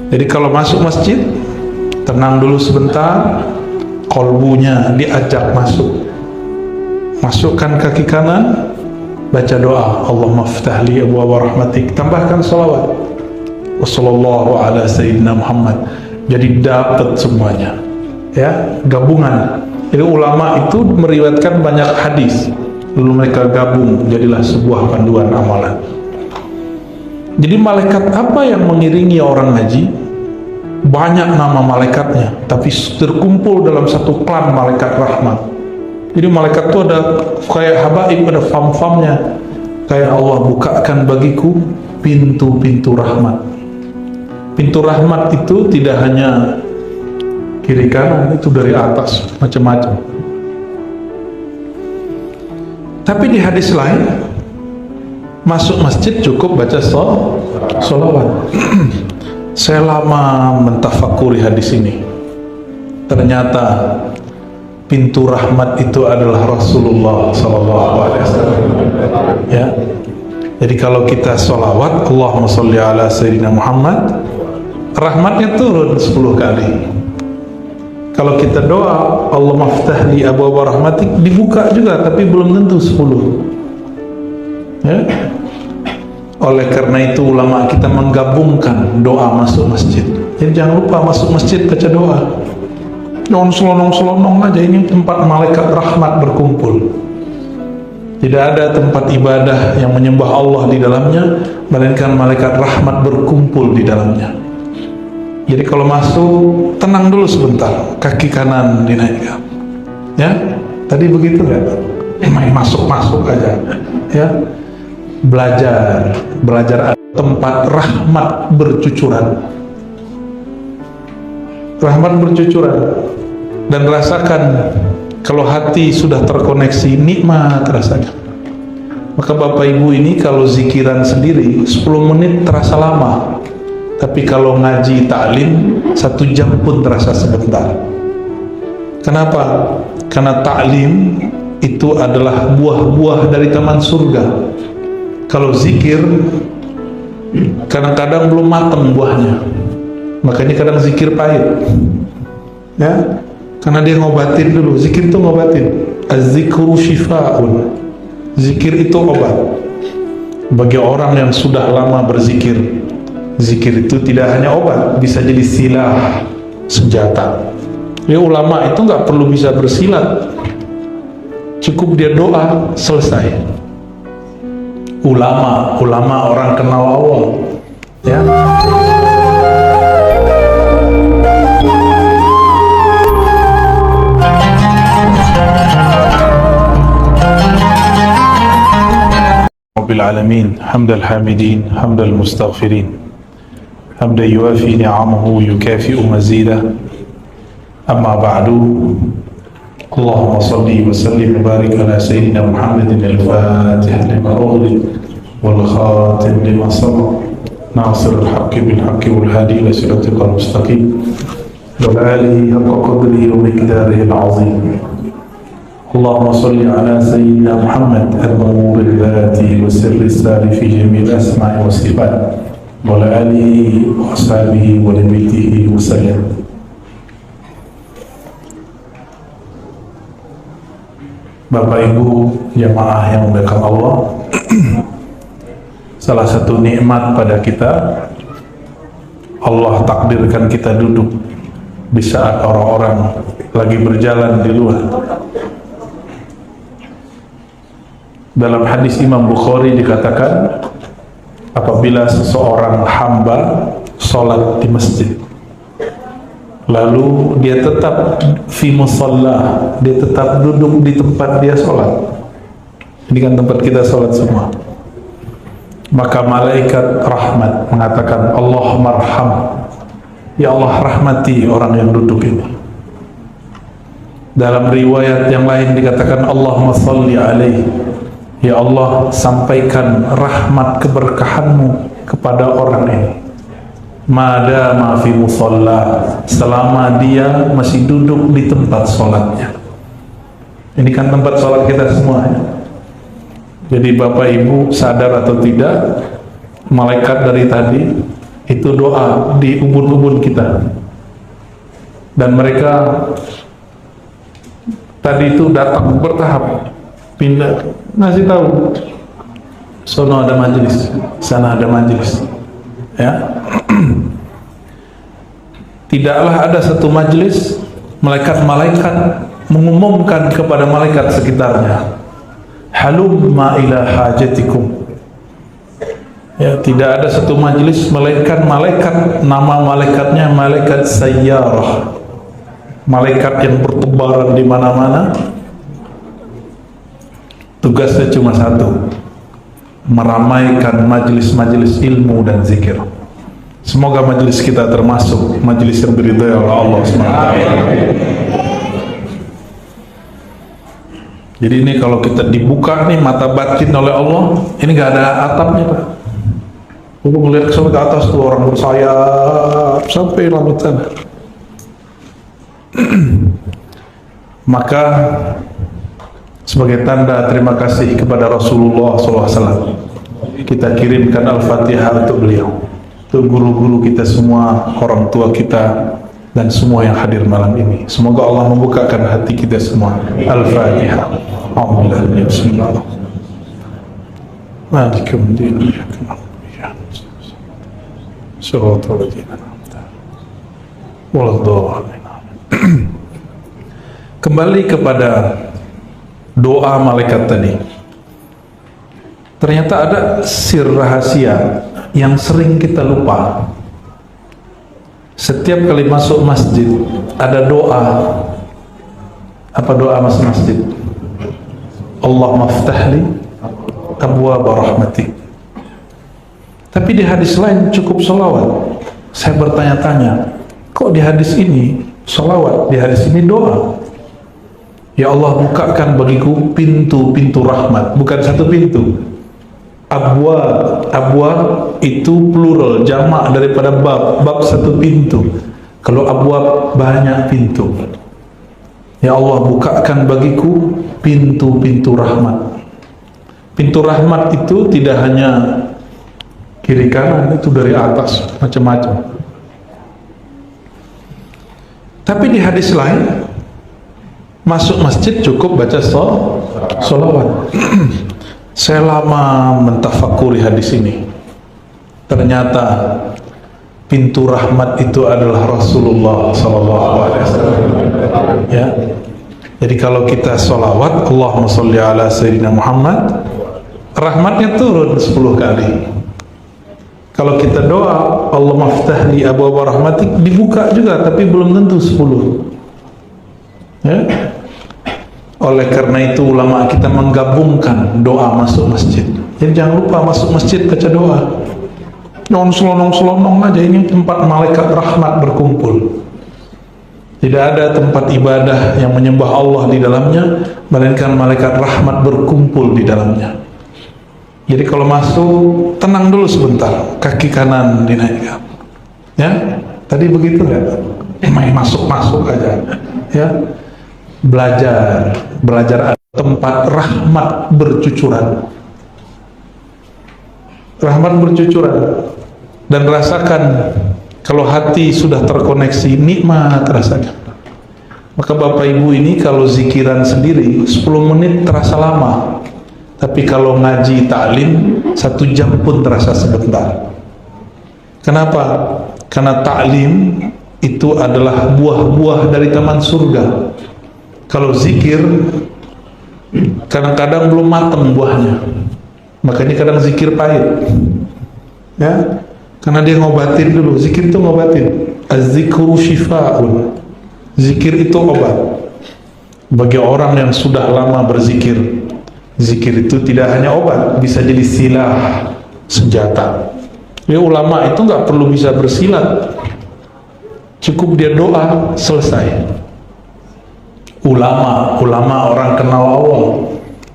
Jadi kalau masuk masjid, tenang dulu sebentar, kolbunya diajak masuk. Masukkan kaki kanan, baca doa, Allahumma ftah li abwaaba rahmatik, tambahkan salawat, wassallallahu ala sayyidina Muhammad. Jadi dapat semuanya, ya, gabungan. Jadi ulama itu meriwayatkan banyak hadis, lalu mereka gabung jadilah sebuah panduan amalan. Jadi malaikat apa yang mengiringi orang haji? Banyak nama malaikatnya, tapi terkumpul dalam satu klan malaikat rahmat. Jadi malaikat itu ada kayak habaib, ada fam-famnya. Kayak Allah bukakan bagiku pintu-pintu rahmat. Pintu rahmat itu tidak hanya kiri kanan, itu dari atas, macam-macam. Tapi di hadis lain, masuk masjid cukup baca sholawat. Saya lama mentafakuri hadis ini. Ternyata pintu rahmat itu adalah Rasulullah SAW. Ya, jadi kalau kita sholawat, Allahumma sholli ala sayyidina Muhammad, rahmatnya turun 10 kali. Kalau kita doa, Allahumma ftah li abwaaba rahmatik, dibuka juga, tapi belum tentu 10. Ya. Oleh karena itu ulama kita menggabungkan doa masuk masjid. Jadi jangan lupa masuk masjid baca doa. Jangan selonong-selonong aja, ini tempat malaikat rahmat berkumpul. Tidak ada tempat ibadah yang menyembah Allah di dalamnya, melainkan malaikat rahmat berkumpul di dalamnya. Jadi kalau masuk, tenang dulu sebentar, kaki kanan dinaikkan. Ya, tadi begitu kan? Main masuk-masuk aja. Ya, belajar tempat rahmat bercucuran. Rahmat bercucuran. Dan rasakan kalau hati sudah terkoneksi, nikmat rasanya. Maka Bapak Ibu ini kalau zikiran sendiri 10 menit terasa lama, tapi kalau ngaji ta'lim 1 jam pun terasa sebentar. Kenapa? Karena ta'lim itu adalah buah-buah dari taman surga. Kalau zikir kadang-kadang belum matang buahnya, makanya kadang zikir pahit, ya, karena dia ngobatin dulu. Zikir itu ngobatin. Az-zikru syifa'un. Zikir itu obat bagi orang yang sudah lama berzikir. Zikir itu tidak hanya obat, bisa jadi silah, senjata. Ya, ulama itu nggak perlu bisa bersilat, cukup dia doa selesai. Ulama orang kenal Allah, ya. Rabbil alamin, hamdal hamidin, hamdal mustaghfirin, hamdan yuafi ni'amahu yukafi'u mazidah. Amma ba'du. Allahumma salli wa sallim wa barik ala sayyidina Muhammadin al-fatih lima ughliq wal khatim lima sabaq nasir al-haqqi bil haqqi wal hadi ila siratikal mustaqim wa alihi haqqa qadrihi wa miqdarihi al-azim. Allahumma salli ala sayyidina Muhammad al-nur al-dhati wa sirri sari fi jami' al-asma'i wa sifat wa alihi wa ashabihi wa nabiyhi wa sallam. Bapak Ibu jamaah yang dimuliakan Allah, salah satu nikmat pada kita, Allah takdirkan kita duduk di saat orang-orang lagi berjalan di luar. Dalam hadis Imam Bukhari dikatakan, apabila seseorang hamba sholat di masjid, lalu dia tetap fi musalla, dia tetap duduk di tempat dia sholat. Ini kan tempat kita sholat semua. Maka malaikat rahmat mengatakan, Allahumma arham, ya Allah rahmati orang yang duduk ini. Dalam riwayat yang lain dikatakan, Allahumma salli alaihi, ya Allah sampaikan rahmat keberkahanmu kepada orang ini. Mada fi musalla, selama dia masih duduk di tempat sholatnya. Ini kan tempat sholat kita semuanya. Jadi Bapak Ibu sadar atau tidak, malaikat dari tadi Itu doa di ubun-ubun kita. Dan mereka tadi itu datang bertahap, pindah, ngasih tahu, sono ada majelis, sana ada majelis, ya. Tidaklah ada satu majelis malaikat-malaikat mengumumkan kepada malaikat sekitarnya, halumma ila hajatikum. Ya, tidak ada satu majelis melainkan malaikat, nama malaikatnya malaikat sayyarah, malaikat yang bertebaran di mana-mana. Tugasnya cuma satu, meramaikan majelis-majelis ilmu dan zikir. Semoga majelis kita termasuk majelis yang diridhai oleh Allah SWT. Jadi ini kalau kita dibuka nih mata batin oleh Allah, ini gak ada atapnya Pak. Aku melihat sampai ke atas tuh orang bersayap sampai langit sana. Maka sebagai tanda terima kasih kepada Rasulullah SAW, kita kirimkan Al-Fatihah untuk beliau, untuk guru-guru kita semua, orang tua kita, dan semua yang hadir malam ini. Semoga Allah membukakan hati kita semua. Al-Fatihah. Bismillahirrahmanirrahim. Malikum din. Suratul Jin. Waladhdallin. Kembali kepada doa malaikat tadi. Ternyata ada sir rahasia yang sering kita lupa. Setiap kali masuk masjid ada doa. Apa doa masuk masjid? Allahumma ftahli abwaaba rahmatik. Tapi di hadis lain cukup sholawat. Saya bertanya-tanya, kok di hadis ini sholawat, di hadis ini doa? Ya Allah, bukakan bagiku pintu-pintu rahmat. Bukan satu pintu. Abwaab, abwaab itu plural, jamak daripada bab. Bab satu pintu. Kalau abwaab banyak pintu. Ya Allah, bukakan bagiku pintu-pintu rahmat. Pintu rahmat itu tidak hanya kiri kanan, itu dari atas, macam-macam. Tapi di hadis lain, masuk masjid cukup baca sholawat. Saya lama mentafakuri hadis ini. Ternyata pintu rahmat itu adalah Rasulullah SAW. Ya. Jadi kalau kita sholawat, Allahumma sholli ala Sayyidina Muhammad, rahmatnya turun 10 kali. Kalau kita doa, Allahumma ftahli abwaaba rahmatik, dibuka juga, tapi belum tentu 10. Ya. Oleh karena itu ulama kita menggabungkan doa masuk masjid. Jadi jangan lupa masuk masjid baca doa. Jangan selonong-selonong aja, ini tempat malaikat rahmat berkumpul. Tidak ada tempat ibadah yang menyembah Allah di dalamnya, melainkan malaikat rahmat berkumpul di dalamnya. Jadi kalau masuk, tenang dulu sebentar, kaki kanan dinaikkan. Ya, tadi begitu ya, main masuk-masuk aja. Ya, belajar tempat rahmat bercucuran. Rahmat bercucuran. Dan rasakan, kalau hati sudah terkoneksi, nikmat rasakan. Maka Bapak Ibu ini kalau zikiran sendiri 10 menit terasa lama. Tapi kalau ngaji ta'lim 1 jam pun terasa sebentar. Kenapa? Karena ta'lim itu adalah buah-buah dari taman surga. Kalau zikir kadang-kadang belum matang buahnya, makanya kadang zikir pahit. Ya, karena dia ngobatin dulu. Zikir itu ngobatin. Az-zikru syifa'un. Zikir itu obat. Bagi orang yang sudah lama berzikir, zikir itu tidak hanya obat, bisa jadi silah, senjata. Ya, ulama itu nggak perlu bisa bersilat, cukup dia doa selesai. Ulama orang kenal Allah.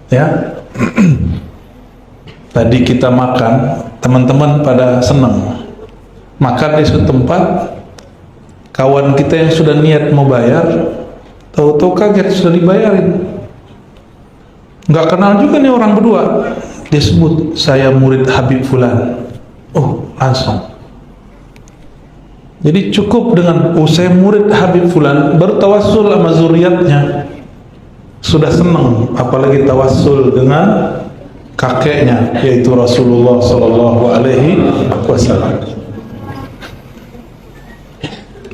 Ya. Tadi kita makan, teman-teman pada senang. Makan di suatu tempat, kawan kita yang sudah niat mau bayar, tahu-tahu kaget sudah dibayarin. Nggak kenal juga nih orang berdua. Dia sebut, saya murid Habib Fulan. Oh, langsung Jadi cukup dengan saya murid Habib Fulan, baru tawassul sama zuriatnya sudah senang, apalagi tawassul dengan kakeknya yaitu Rasulullah Sallallahu Alaihi Wasallam.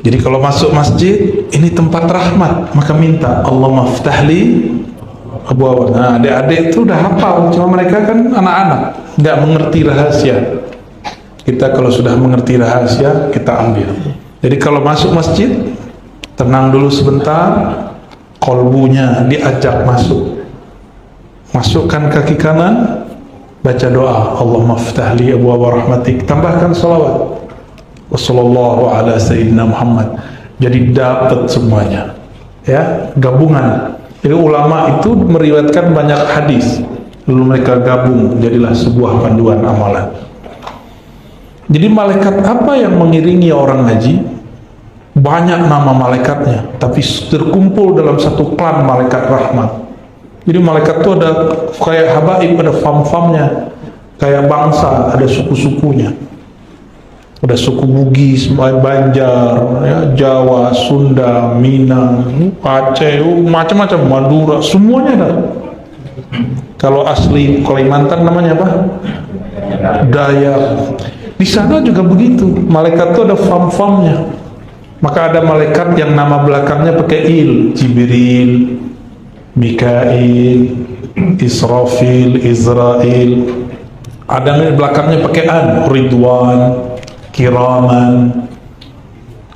Jadi kalau masuk masjid, ini tempat rahmat, maka minta Allahumma ftahli abwaab. Nah, adik-adik itu udah hafal, cuma mereka kan anak-anak, nggak mengerti rahasia. Kita kalau sudah mengerti rahasia, kita ambil. Jadi kalau masuk masjid, tenang dulu sebentar, kolbunya diajak masuk. Masukkan kaki kanan, baca doa, Allahumma ftahli abwaab rahmatik, tambahkan salawat. Wassallallahu ala sayyidina Muhammad. Jadi dapat semuanya, ya, gabungan. Jadi ulama itu meriwayatkan banyak hadis, lalu mereka gabung jadilah sebuah panduan amalan. Jadi malaikat apa yang mengiringi orang ngaji? Banyak nama malaikatnya, tapi terkumpul dalam satu klan malaikat rahmat. Jadi malaikat itu ada kayak habaib, ada fam-famnya, kayak bangsa, ada suku-sukunya. Ada suku Bugis, Banjar, ya, Jawa, Sunda, Minang, Aceh, macam-macam, Madura, semuanya ada. Kalau asli Kalimantan namanya apa? Dayak. Di sana juga begitu. Malaikat itu ada fam-famnya. Maka ada malaikat yang nama belakangnya pakai il, Jibril, Mikail, Israfil, Israel. Ada yang belakangnya pakai an, Ridwan, Kiraman.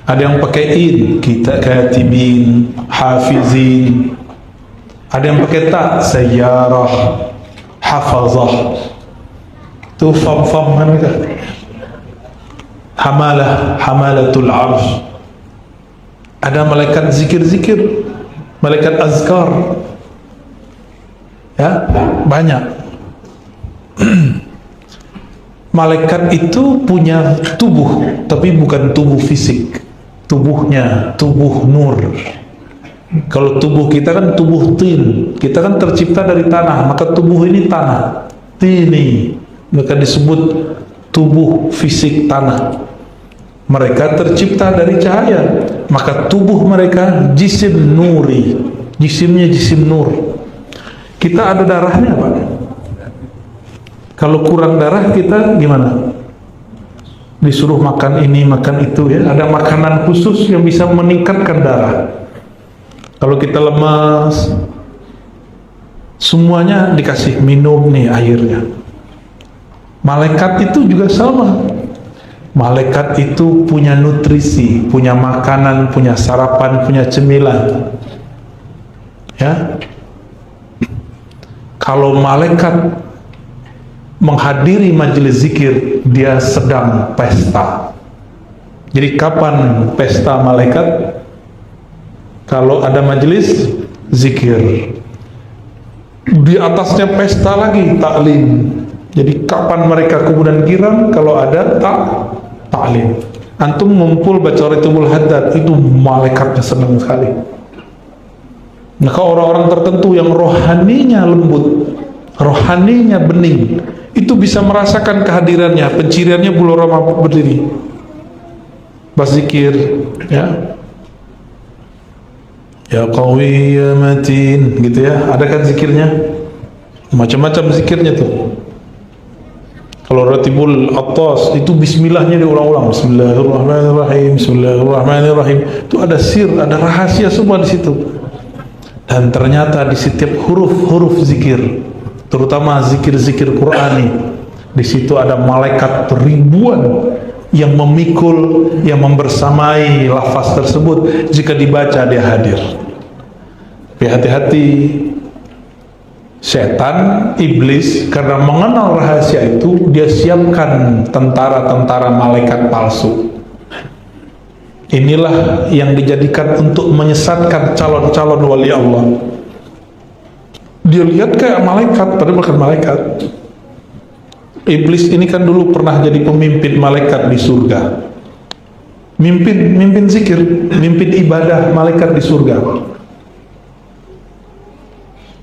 Ada yang pakai id, kita katibin, hafizin. Ada yang pakai ta, sayyarah, hafazah. Itu fam-fam kan kita. Hamalah, hamalatul arsh. Ada malaikat zikir-zikir, malaikat azkar. Ya, banyak. Malaikat itu punya tubuh, tapi bukan tubuh fisik. Tubuhnya, tubuh nur. Kalau tubuh kita kan tubuh tin, kita kan tercipta dari tanah, maka tubuh ini tanah, tini, maka disebut tubuh fisik tanah. Mereka tercipta dari cahaya, maka tubuh mereka jisim nuri, jisimnya jisim nur. Kita ada darahnya, Pak. Kalau kurang darah kita gimana? Disuruh makan ini, makan itu, ya. Ada makanan khusus yang bisa meningkatkan darah. Kalau kita lemas, semuanya dikasih minum nih airnya. Malaikat itu juga sama. Malaikat itu punya nutrisi, punya makanan, punya sarapan, punya cemilan. Ya. Kalau malaikat menghadiri majelis zikir, dia sedang pesta. Jadi kapan pesta malaikat? Kalau ada majelis zikir. Di atasnya pesta lagi, taklim. Jadi kapan mereka kemudian girang? Kalau ada taklim. Antum ngumpul baca Ritubul Haddad, itu malaikatnya senang sekali. Maka orang-orang tertentu yang rohaninya lembut, rohaninya bening, itu bisa merasakan kehadirannya, penciriannya bulu roma berdiri, berzikir, ya, ya qawi ya matin, gitu ya. Ada kan zikirnya, macam-macam zikirnya tuh. Kalau Ratibul Attas itu bismillahnya diulang-ulang, Bismillahirrahmanirrahim, Bismillahirrahmanirrahim. Itu ada sir, ada rahasia semua di situ. Dan ternyata di setiap huruf-huruf zikir, terutama zikir-zikir Qur'ani, di situ ada malaikat ribuan yang memikul, yang membersamai lafaz tersebut. Jika dibaca dia hadir. Tapi hati-hati, setan, iblis, karena mengenal rahasia itu, dia siapkan tentara-tentara malaikat palsu. Inilah yang dijadikan untuk menyesatkan calon-calon wali Allah. Dia lihat kayak malaikat, padahal bukan malaikat. Iblis ini kan dulu pernah jadi pemimpin malaikat di surga. Mimpin zikir, mimpin ibadah malaikat di surga.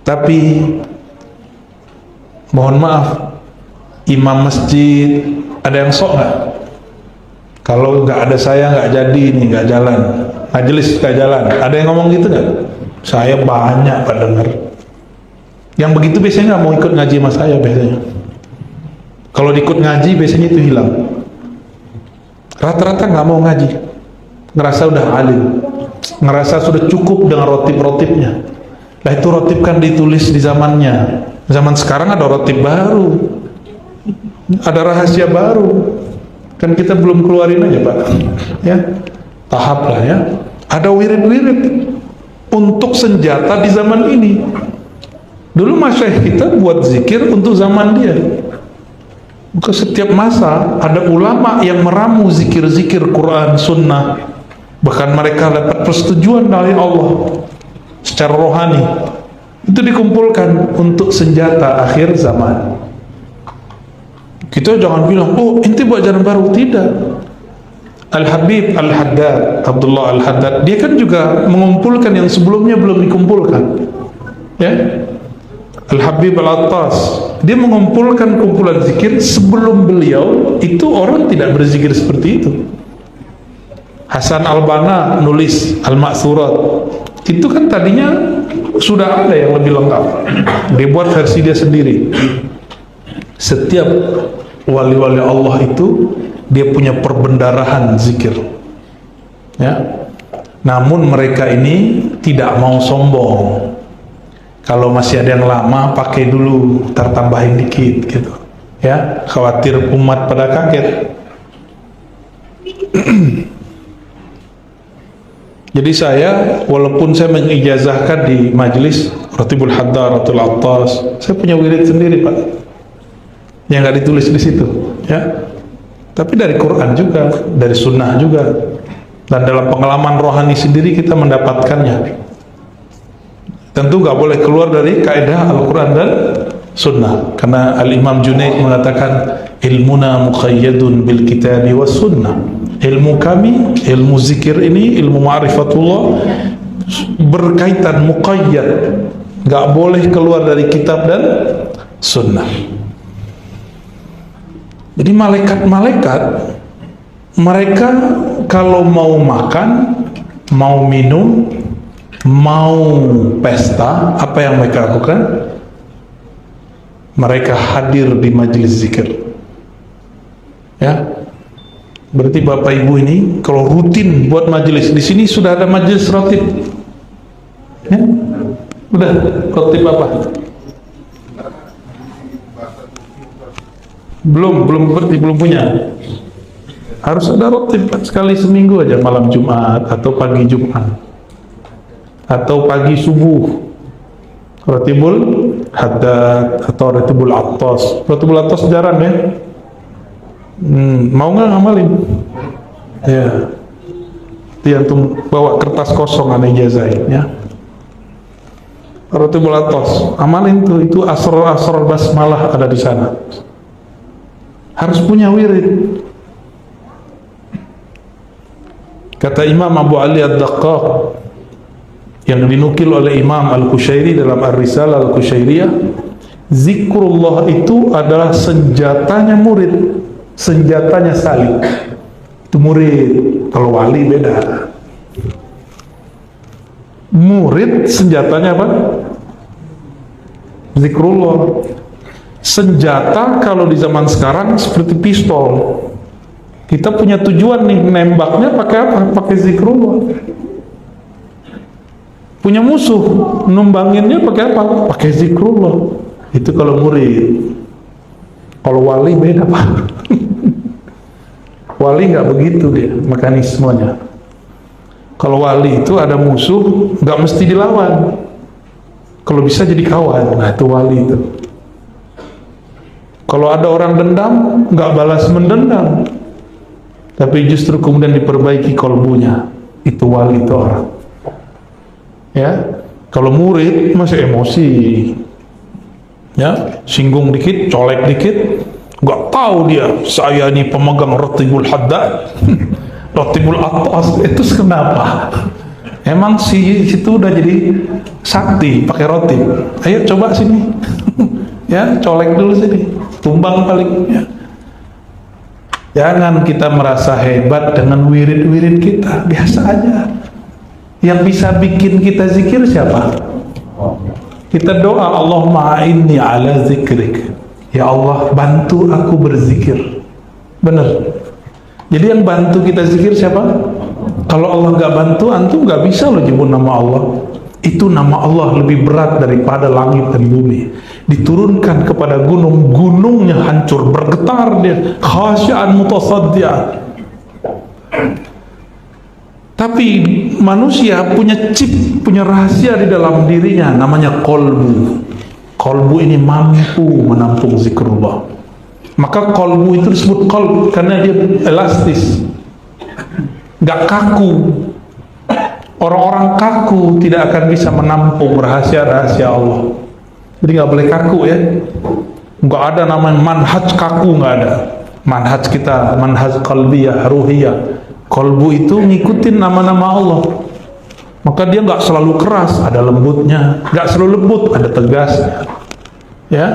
Tapi mohon maaf, imam masjid ada yang sok nggak? Kalau nggak ada saya nggak jadi nih, nggak jalan. Majelis nggak jalan. Ada yang ngomong gitu nggak? Saya banyak Pak dengar. Yang begitu biasanya nggak mau ikut ngaji sama saya biasanya. Kalau ikut ngaji biasanya itu hilang. Rata-rata nggak mau ngaji. Ngerasa udah alim. Ngerasa sudah cukup dengan rotib-rotibnya. Nah itu rotib kan ditulis di zamannya. Zaman sekarang ada rotib baru. Ada rahasia baru. Kan kita belum keluarin aja Pak. Ya, tahap lah ya. Ada wirid-wirid untuk senjata di zaman ini. Dulu masyayikh kita buat zikir untuk zaman dia. Ke setiap masa ada ulama yang meramu zikir-zikir Quran, Sunnah. Bahkan mereka dapat persetujuan dari Allah secara rohani. Itu dikumpulkan untuk senjata akhir zaman. Kita jangan bilang, oh ente buat jalan baru. Tidak. Al-Habib Al-Haddad, Abdullah Al-Haddad, dia kan juga mengumpulkan yang sebelumnya belum dikumpulkan. Ya, Al-Habib Al-Attas, dia mengumpulkan kumpulan zikir sebelum beliau itu orang tidak berzikir seperti itu. Hasan Al-Banna nulis Al-Ma'thurat, itu kan tadinya sudah ada yang lebih lengkap. Dia buat versi dia sendiri. Setiap wali-wali Allah itu dia punya perbendarahan zikir. Ya. Namun mereka ini tidak mau sombong. Kalau masih ada yang lama pakai dulu, tambahin dikit gitu. Ya, khawatir umat pada kaget. Jadi saya, walaupun saya mengijazahkan di majelis Ratibul Haddad, Ratibul Attas, saya punya wirid sendiri Pak, yang nggak ditulis di situ, ya. Tapi dari Quran juga, dari Sunnah juga, dan dalam pengalaman rohani sendiri kita mendapatkannya. Tentu nggak boleh keluar dari kaidah Al-Quran dan Sunnah, karena Al-Imam Junaid mengatakan ilmuna muqayyadun bil kitabi was sunnah. Ilmu kami, ilmu zikir ini, ilmu ma'rifatullah berkaitan muqayyad, nggak boleh keluar dari kitab dan sunnah. Jadi malaikat-malaikat mereka kalau mau makan, mau minum, mau pesta, apa yang mereka lakukan? Mereka hadir di majelis zikir. Ya. Berarti Bapak Ibu ini kalau rutin buat majelis, di sini sudah ada majelis rotib. Ya? Udah, rotib apa? Belum punya. Harus ada rotib sekali seminggu aja, malam Jumat atau pagi Jumat atau pagi subuh. Ratibul Haddad atau Ratibul Attas. Ratibul Attas jarang ya. Mau nggak ngamalin? Ya. Dia tuh bawa kertas kosong aneh jazain ya. Ratibul Attas, amalin tuh, itu asrar basmalah ada di sana. Harus punya wirid. Kata Imam Abu Ali Ad-Daqqaq yang dinukil oleh Imam Al-Qushairi dalam Ar-Risalah Al-Qushairiyah, zikrullah itu adalah senjatanya murid, senjatanya salib. Itu murid. Kalau wali beda. Murid senjatanya apa? Zikrullah. Senjata kalau di zaman sekarang seperti pistol. Kita punya tujuan nih, nembaknya pakai apa? Pakai zikrullah. Punya musuh, numbanginnya pakai apa? Pakai zikrullah. Itu kalau murid. Kalau wali beda Pak. Wali nggak begitu dia mekanismenya. Kalau wali itu ada musuh, nggak mesti dilawan. Kalau bisa jadi kawan, nah itu wali itu. Kalau ada orang dendam, nggak balas mendendam, tapi justru kemudian diperbaiki kolbunya, itu wali itu orang. Ya, kalau murid masih emosi, ya, singgung dikit, colek dikit, nggak tahu dia, saya ini pemegang Ratibul Haddad, Ratibul Attas, itu kenapa? Emang si situ udah jadi sakti pakai rotib. Ayo coba sini, ya, colek dulu sini, tumbang paling. Ya. Jangan kita merasa hebat dengan wirid-wirid kita, biasa aja. Yang bisa bikin kita zikir siapa? Kita doa, Allahumma a'inni ala zikrik. Ya Allah, bantu aku berzikir. Benar. Jadi yang bantu kita zikir siapa? Kalau Allah nggak bantu, antum nggak bisa loh nyebut nama Allah. Itu nama Allah lebih berat daripada langit dan bumi. Diturunkan kepada gunung, gunungnya hancur, bergetar dia, khasyi'an mutasaddi'an. Tapi manusia punya chip, punya rahasia di dalam dirinya, namanya kolbu. Kolbu ini mampu menampung zikrullah. Maka kolbu itu disebut kolb karena dia elastis, nggak kaku. Orang-orang kaku tidak akan bisa menampung rahasia-rahasia Allah. Jadi nggak boleh kaku ya. Nggak ada namanya manhaj kaku, nggak ada. Manhaj kita, manhaj qalbiyah, ruhiyah. Kolbu itu ngikutin nama-nama Allah. Maka dia nggak selalu keras, ada lembutnya. Nggak selalu lembut, ada tegasnya. Ya.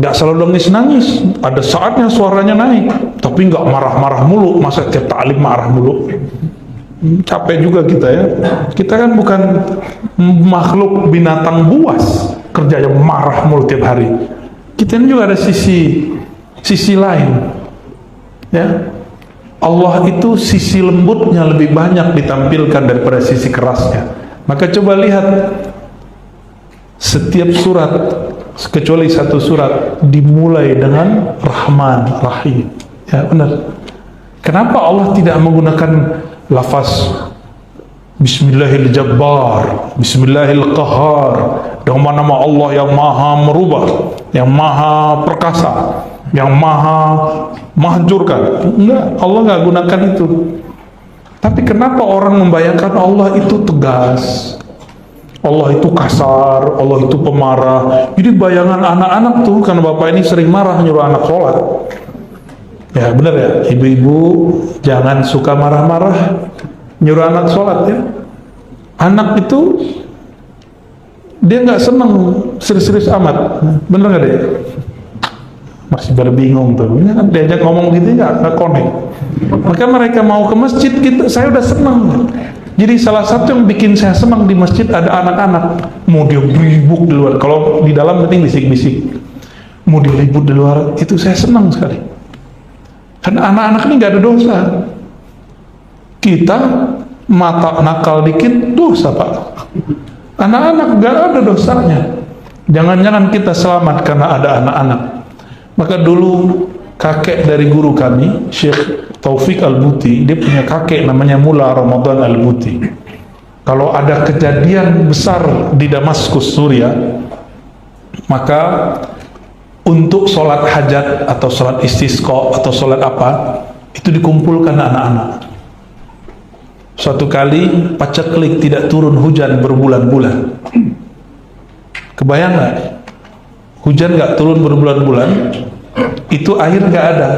Nggak selalu nangis-nangis, ada saatnya suaranya naik. Tapi nggak marah-marah mulu. Masa tiap ta'lim marah mulu? Capek juga kita ya. Kita kan bukan makhluk binatang buas kerjanya marah mulu tiap hari. Kita ini juga ada sisi lain ya. Allah itu sisi lembutnya lebih banyak ditampilkan daripada sisi kerasnya. Maka coba lihat setiap surat kecuali satu surat dimulai dengan Rahman Rahim. Ya benar. Kenapa Allah tidak menggunakan lafaz Bismillahil Jabbar, Bismillahil Qahar, dengan nama Allah yang maha merubah, yang maha perkasa, yang maha menghancurkan? Enggak, Allah nggak gunakan itu. Tapi kenapa orang membayangkan Allah itu tegas, Allah itu kasar, Allah itu pemarah? Jadi bayangan anak-anak tuh, karena bapak ini sering marah nyuruh anak sholat. Ya benar ya, ibu-ibu jangan suka marah-marah nyuruh anak sholat ya. Anak itu dia nggak seneng serius-serius amat, bener nggak deh? Masih pada bingung tuh, ini kan diajak ngomong gitu nggak connect. Maka mereka mau ke masjid, saya udah seneng. Jadi salah satu yang bikin saya senang di masjid ada anak-anak. Mau dia ribut di luar, kalau di dalam penting bisik-bisik. Mau dia ribut di luar, itu saya senang sekali. Karena anak-anak ini nggak ada dosa. Kita mata nakal dikit dosa pak. Anak-anak nggak ada dosanya. Jangan-jangan kita selamat karena ada anak-anak. Maka dulu kakek dari guru kami, Syekh Taufik Al-Buti, dia punya kakek namanya Mula Ramadan Al-Buti. Kalau ada kejadian besar di Damaskus, Suriah, maka untuk sholat hajat atau sholat istisqa atau sholat apa, itu dikumpulkan anak-anak. Suatu kali paceklik tidak turun hujan berbulan-bulan. Kebayang nggak? Hujan nggak turun berbulan-bulan, itu air nggak ada.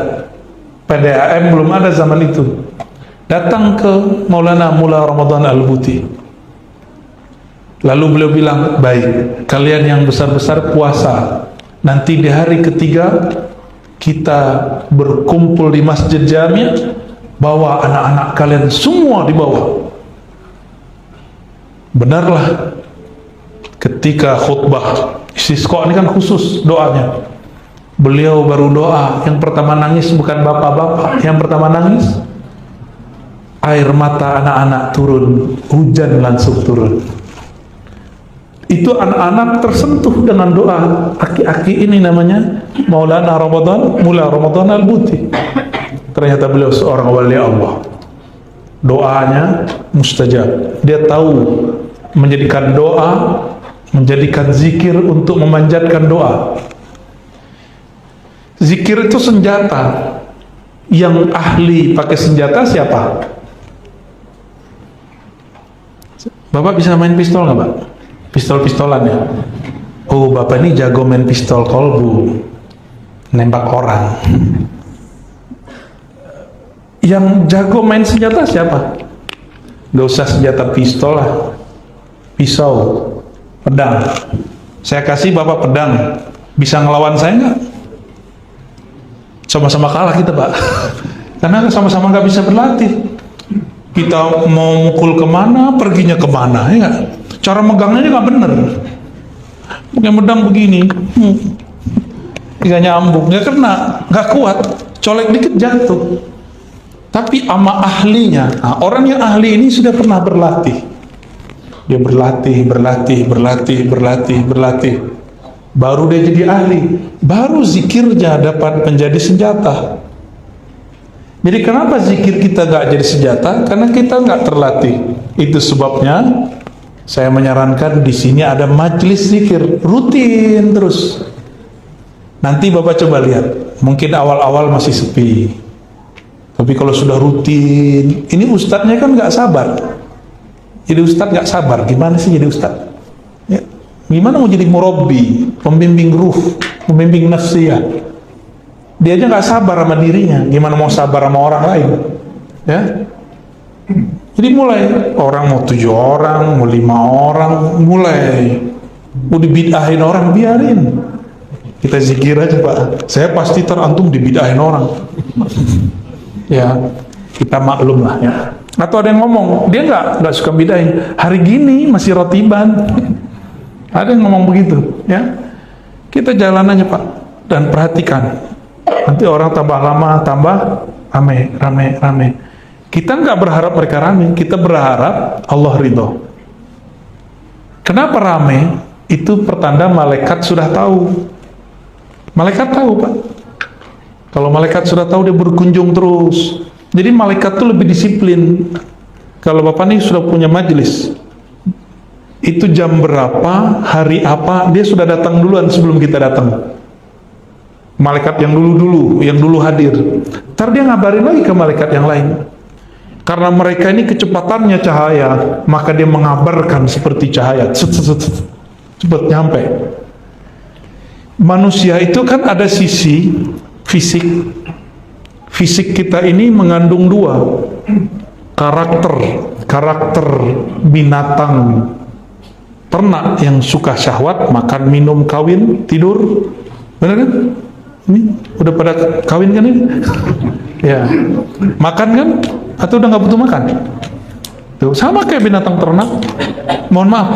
PDAM belum ada zaman itu. Datang ke Maulana Mula Ramadan Al-Buti. Lalu beliau bilang, baik, kalian yang besar-besar puasa. Nanti di hari ketiga kita berkumpul di Masjid Jami', bawa anak-anak kalian semua dibawa. Benarlah, ketika khutbah istisqa ini kan khusus doanya. Beliau baru doa, yang pertama nangis bukan bapak-bapak, yang pertama nangis air mata anak-anak turun, hujan langsung turun. Itu anak-anak tersentuh dengan doa aki-aki ini, namanya Maulana Mula Ramadan Al-Buti. Ternyata beliau seorang wali Allah, doanya mustajab. Dia tahu menjadikan doa, menjadikan zikir untuk memanjatkan doa. Zikir itu senjata. Yang ahli pakai senjata siapa? Bapak bisa main pistol nggak Pak? Pistol-pistolan ya? Oh Bapak ini jago main pistol kolbu, nembak orang. Yang jago main senjata siapa? Gak usah senjata pistol lah, pisau, pedang. Saya kasih Bapak pedang, bisa ngelawan saya nggak? sama-sama kalah kita, Pak. Karena sama-sama nggak bisa berlatih. Kita mau mukul kemana, perginya kemana, ya nggak? Cara megangnya nggak bener. Pakai medang begini, nggak nyambung, nggak kena, nggak kuat, colek dikit jatuh. Tapi ama ahlinya, nah, orang yang ahli ini sudah pernah berlatih. Dia berlatih. Baru dia jadi ahli. Baru zikirnya dapat menjadi senjata. Jadi kenapa zikir kita nggak jadi senjata? Karena kita nggak terlatih. Itu sebabnya saya menyarankan di sini ada majelis zikir rutin terus. Nanti Bapak coba lihat, mungkin awal-awal masih sepi. Tapi kalau sudah rutin, ini ustadznya kan nggak sabar. Jadi ustadz nggak sabar, gimana sih jadi ustadz? Ya, gimana mau jadi murabbi, pembimbing ruh, pembimbing nafsiyah? Dia aja nggak sabar sama dirinya, gimana mau sabar sama orang lain? Ya, jadi mulai orang mau 7 orang, mau 5 orang, mulai mau dibid'ahin orang, biarin. Kita zikir aja, Pak. Saya pasti terantum dibid'ahin orang. Ya, kita maklum lah ya. Atau ada yang ngomong, dia nggak suka bidahin. Hari gini masih rotiban. Ada yang ngomong begitu, ya. Kita jalan aja, Pak, dan perhatikan. Nanti orang tambah lama, tambah rame. Kita nggak berharap mereka rame, kita berharap Allah ridho. Kenapa rame? Itu pertanda malaikat sudah tahu. Malaikat tahu, Pak. Kalau malaikat sudah tahu, dia berkunjung terus. Jadi malaikat itu lebih disiplin. Kalau Bapak nih sudah punya majelis, itu jam berapa, hari apa, dia sudah datang duluan sebelum kita datang. Malaikat yang dulu hadir. Ntar dia ngabarin lagi ke malaikat yang lain. Karena mereka ini kecepatannya cahaya, maka dia mengabarkan seperti cahaya. Cepat nyampe. Manusia itu kan ada sisi fisik. Fisik kita ini mengandung 2 karakter binatang ternak yang suka syahwat, makan, minum, kawin, tidur. Benar kan? Ini udah pada kawin kan ini? Ya, makan kan? Atau udah nggak butuh makan? Tuh, sama kayak binatang ternak. Mohon maaf,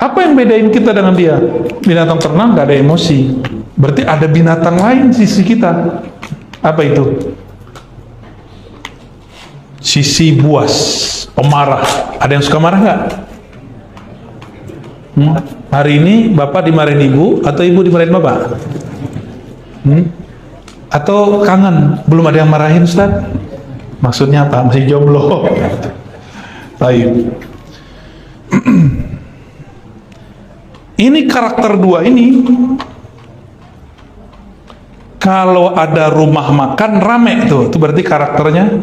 apa yang bedain kita dengan dia? Binatang ternak nggak ada emosi. Berarti ada binatang lain sisi kita. Apa itu? Sisi buas, pemarah. Ada yang suka marah nggak? Hari ini Bapak dimarahin Ibu atau Ibu dimarahin Bapak? Atau kangen? Belum ada yang marahin, Ustaz? Maksudnya apa? Masih jomblo. Baik. Ini karakter 2 ini. Kalau ada rumah makan rame tuh, itu berarti karakternya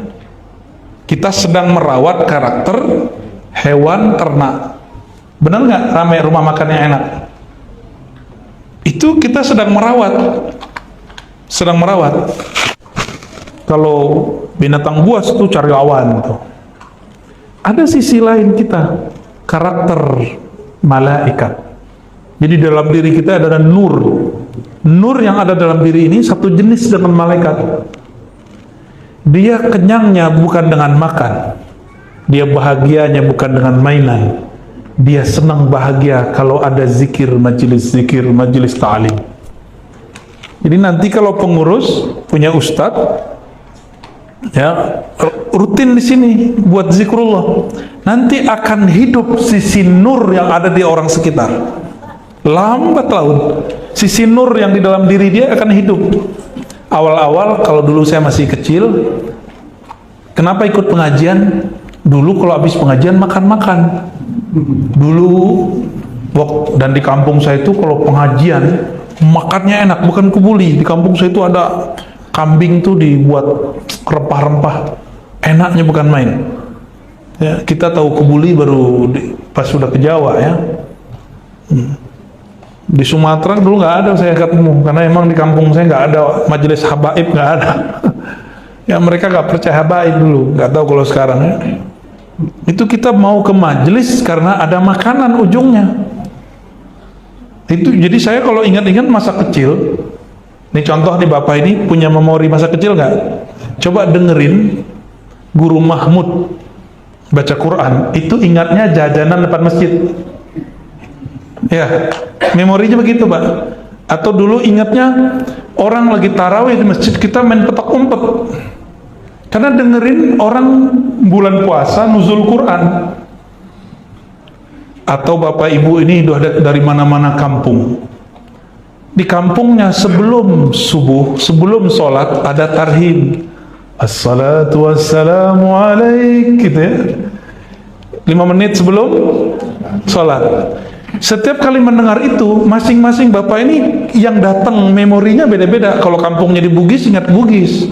kita sedang merawat karakter hewan ternak. Benar nggak rame rumah makannya enak? Itu kita sedang merawat. Kalau binatang buas itu cari lawan tuh. Ada sisi lain kita, karakter malaikat. Jadi dalam diri kita ada nur. Nur yang ada dalam diri ini satu jenis dengan malaikat. Dia kenyangnya bukan dengan makan. Dia bahagianya bukan dengan mainan. Dia senang bahagia kalau ada zikir, majelis ta'lim. Jadi nanti kalau pengurus punya ustadz, ya rutin di sini buat zikrullah, nanti akan hidup sisi nur yang ada di orang sekitar. Lambat laun sisi nur yang di dalam diri dia akan hidup. Awal-awal kalau dulu saya masih kecil, kenapa ikut pengajian? Dulu kalau habis pengajian makan-makan. Dulu dan di kampung saya itu kalau pengajian makannya enak, bukan kebuli. Di kampung saya itu ada kambing tuh dibuat rempah-rempah, enaknya bukan main. Ya, kita tahu kebuli baru pas sudah ke Jawa ya. Di Sumatera dulu nggak ada saya ketemu, karena emang di kampung saya nggak ada majelis habaib, nggak ada. Ya mereka nggak percaya habaib dulu, nggak tahu kalau sekarang ya. Itu kita mau ke majelis karena ada makanan ujungnya. Itu jadi saya kalau ingat-ingat masa kecil, Ini contoh nih, Bapak ini punya memori masa kecil nggak? Coba dengerin Guru Mahmud baca Quran, itu ingatnya jajanan depan masjid. Ya, memorinya begitu, Pak. Atau dulu ingatnya orang lagi tarawih di masjid, kita main petak umpet. Karena dengerin orang bulan puasa nuzul Quran. Atau Bapak Ibu ini dari mana-mana kampung. Di kampungnya sebelum subuh, sebelum sholat ada tarhim. Assalatu wassalamu alaik, gitu ya. 5 menit sebelum sholat. Setiap kali mendengar itu, masing-masing Bapak ini yang datang memorinya beda-beda. Kalau kampungnya di Bugis, ingat Bugis.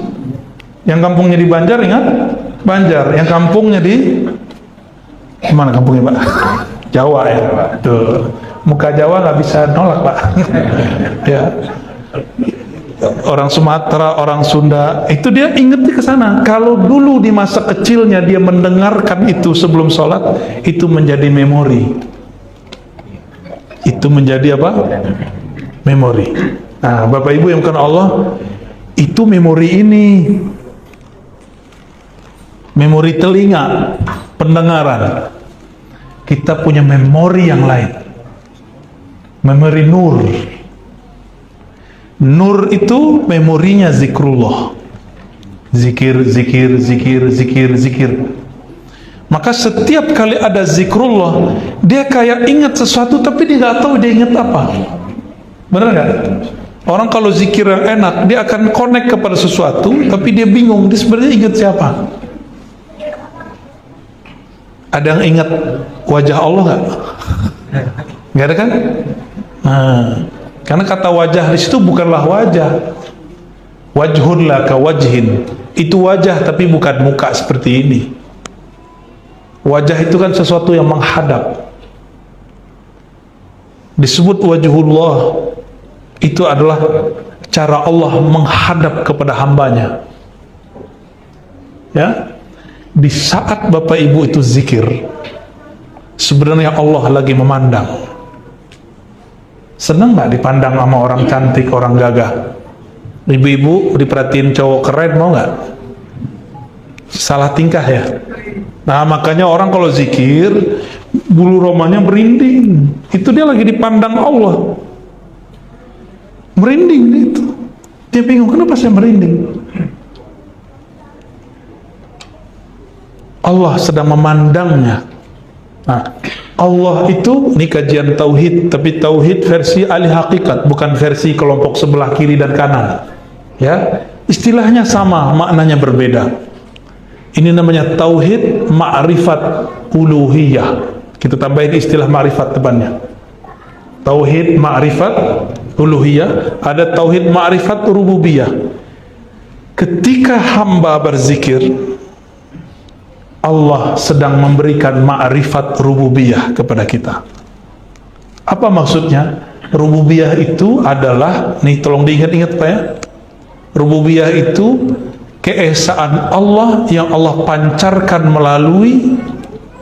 Yang kampungnya di Banjar, ingat Banjar. Yang kampungnya di mana kampungnya, Pak? Jawa ya, tuh muka Jawa nggak bisa nolak, Pak. Ya, orang Sumatera, orang Sunda, itu dia ingetnya ke sana. Kalau dulu di masa kecilnya dia mendengarkan itu sebelum sholat, itu menjadi memori. Itu menjadi apa? Memori. Nah, Bapak Ibu yang bukan Allah, itu memori ini, memori telinga, pendengaran. Kita punya memori yang lain, memori nur. Nur itu memorinya zikrullah, zikir, zikir, zikir, zikir, zikir. Maka setiap kali ada zikrullah, dia kayak ingat sesuatu tapi dia nggak tahu dia ingat apa. Benar nggak? Orang kalau zikir yang enak, dia akan connect kepada sesuatu tapi dia bingung, dia sebenarnya ingat siapa. Ada yang ingat wajah Allah nggak? Nggak ada kan? Nah, karena kata wajah di situ bukanlah wajah. Wajhun laka wajhin. Itu wajah tapi bukan muka seperti ini. Wajah itu kan sesuatu yang menghadap. Disebut wajhullah. Itu adalah cara Allah menghadap kepada hambanya. Ya. Di saat Bapak Ibu itu zikir, sebenarnya Allah lagi memandang. Senang nggak dipandang sama orang cantik, orang gagah? Ibu-ibu diperhatiin cowok keren, mau nggak? Salah tingkah ya. Nah, makanya orang kalau zikir, bulu romanya merinding. Itu dia lagi dipandang Allah. Merinding gitu. Dia bingung, kenapa saya merinding? Allah sedang memandangnya. Nah, Allah itu, ini kajian tauhid, tapi tauhid versi ahli hakikat, bukan versi kelompok sebelah kiri dan kanan. Ya, istilahnya sama, maknanya berbeda. Ini namanya tauhid ma'rifat uluhiyah. Kita tambahin istilah ma'rifat depannya. Tauhid ma'rifat uluhiyah, ada tauhid ma'rifat rububiyah. Ketika hamba berzikir, Allah sedang memberikan ma'rifat rububiyah kepada kita. Apa maksudnya? Rububiyah itu adalah, nih tolong diingat-ingat Pak ya, rububiyah itu keesaan Allah yang Allah pancarkan melalui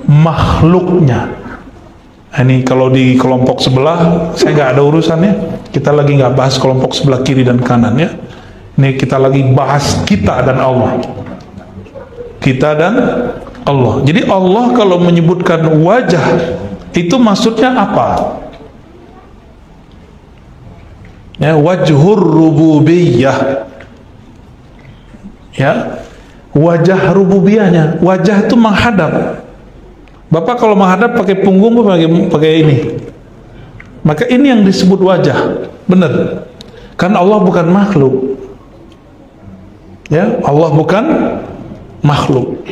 makhluknya. Ini kalau di kelompok sebelah, saya nggak ada urusannya. Kita lagi nggak bahas kelompok sebelah kiri dan kanan ya. Ini kita lagi bahas kita dan Allah. Kita dan Allah. Jadi Allah kalau menyebutkan wajah, itu maksudnya apa? Ya, wajhur rububiyah. Ya, wajah rububiyahnya. Wajah itu menghadap. Bapak kalau menghadap pakai punggung, pakai ini. Maka ini yang disebut wajah. Benar. Kan Allah bukan makhluk. Ya, Allah bukan makhluk.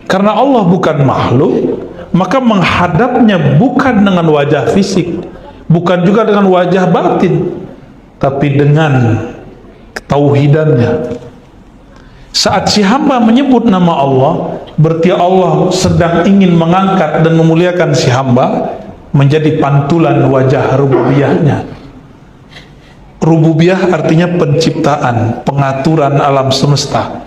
Karena Allah bukan makhluk, maka menghadapnya bukan dengan wajah fisik, bukan juga dengan wajah batin, tapi dengan ketauhidannya. Saat si hamba menyebut nama Allah, berarti Allah sedang ingin mengangkat dan memuliakan si hamba menjadi pantulan wajah rububiyahnya. Rububiyah artinya penciptaan, pengaturan alam semesta.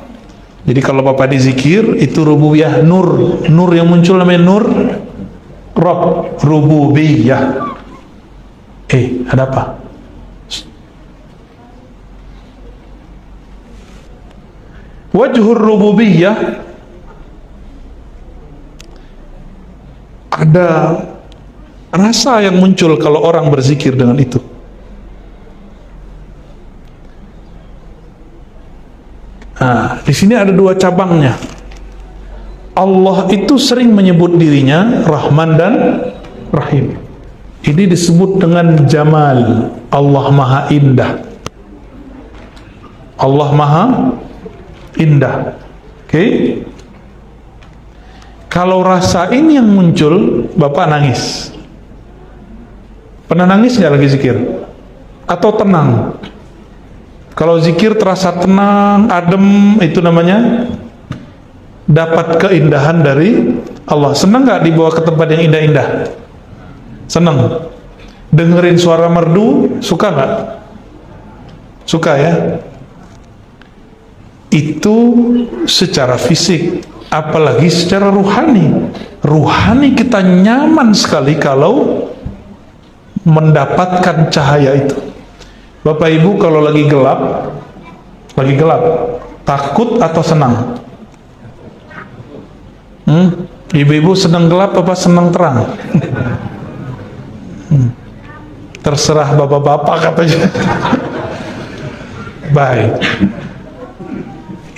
Jadi kalau Bapak dizikir, itu rububiyah nur. Nur yang muncul namanya nur Rob, rububiyah. Ada apa? Wajhur rububiyah, ada rasa yang muncul kalau orang berzikir dengan itu. Nah, di sini ada dua cabangnya. Allah itu sering menyebut dirinya Rahman dan Rahim. Ini disebut dengan Jamal. Allah Maha Indah. Allah Maha Indah. Oke? Kalau rasa ini yang muncul, Bapak nangis. Pernah nangis nggak lagi zikir? Atau tenang? Kalau zikir terasa tenang, adem, itu namanya dapat keindahan dari Allah. Senang nggak dibawa ke tempat yang indah-indah? Senang. Dengerin suara merdu, suka nggak? Suka ya? Itu secara fisik, apalagi secara ruhani. Ruhani kita nyaman sekali kalau mendapatkan cahaya itu. Bapak Ibu kalau lagi gelap, takut atau senang? Ibu-ibu senang gelap apa senang terang? Terserah bapak-bapak katanya. Baik.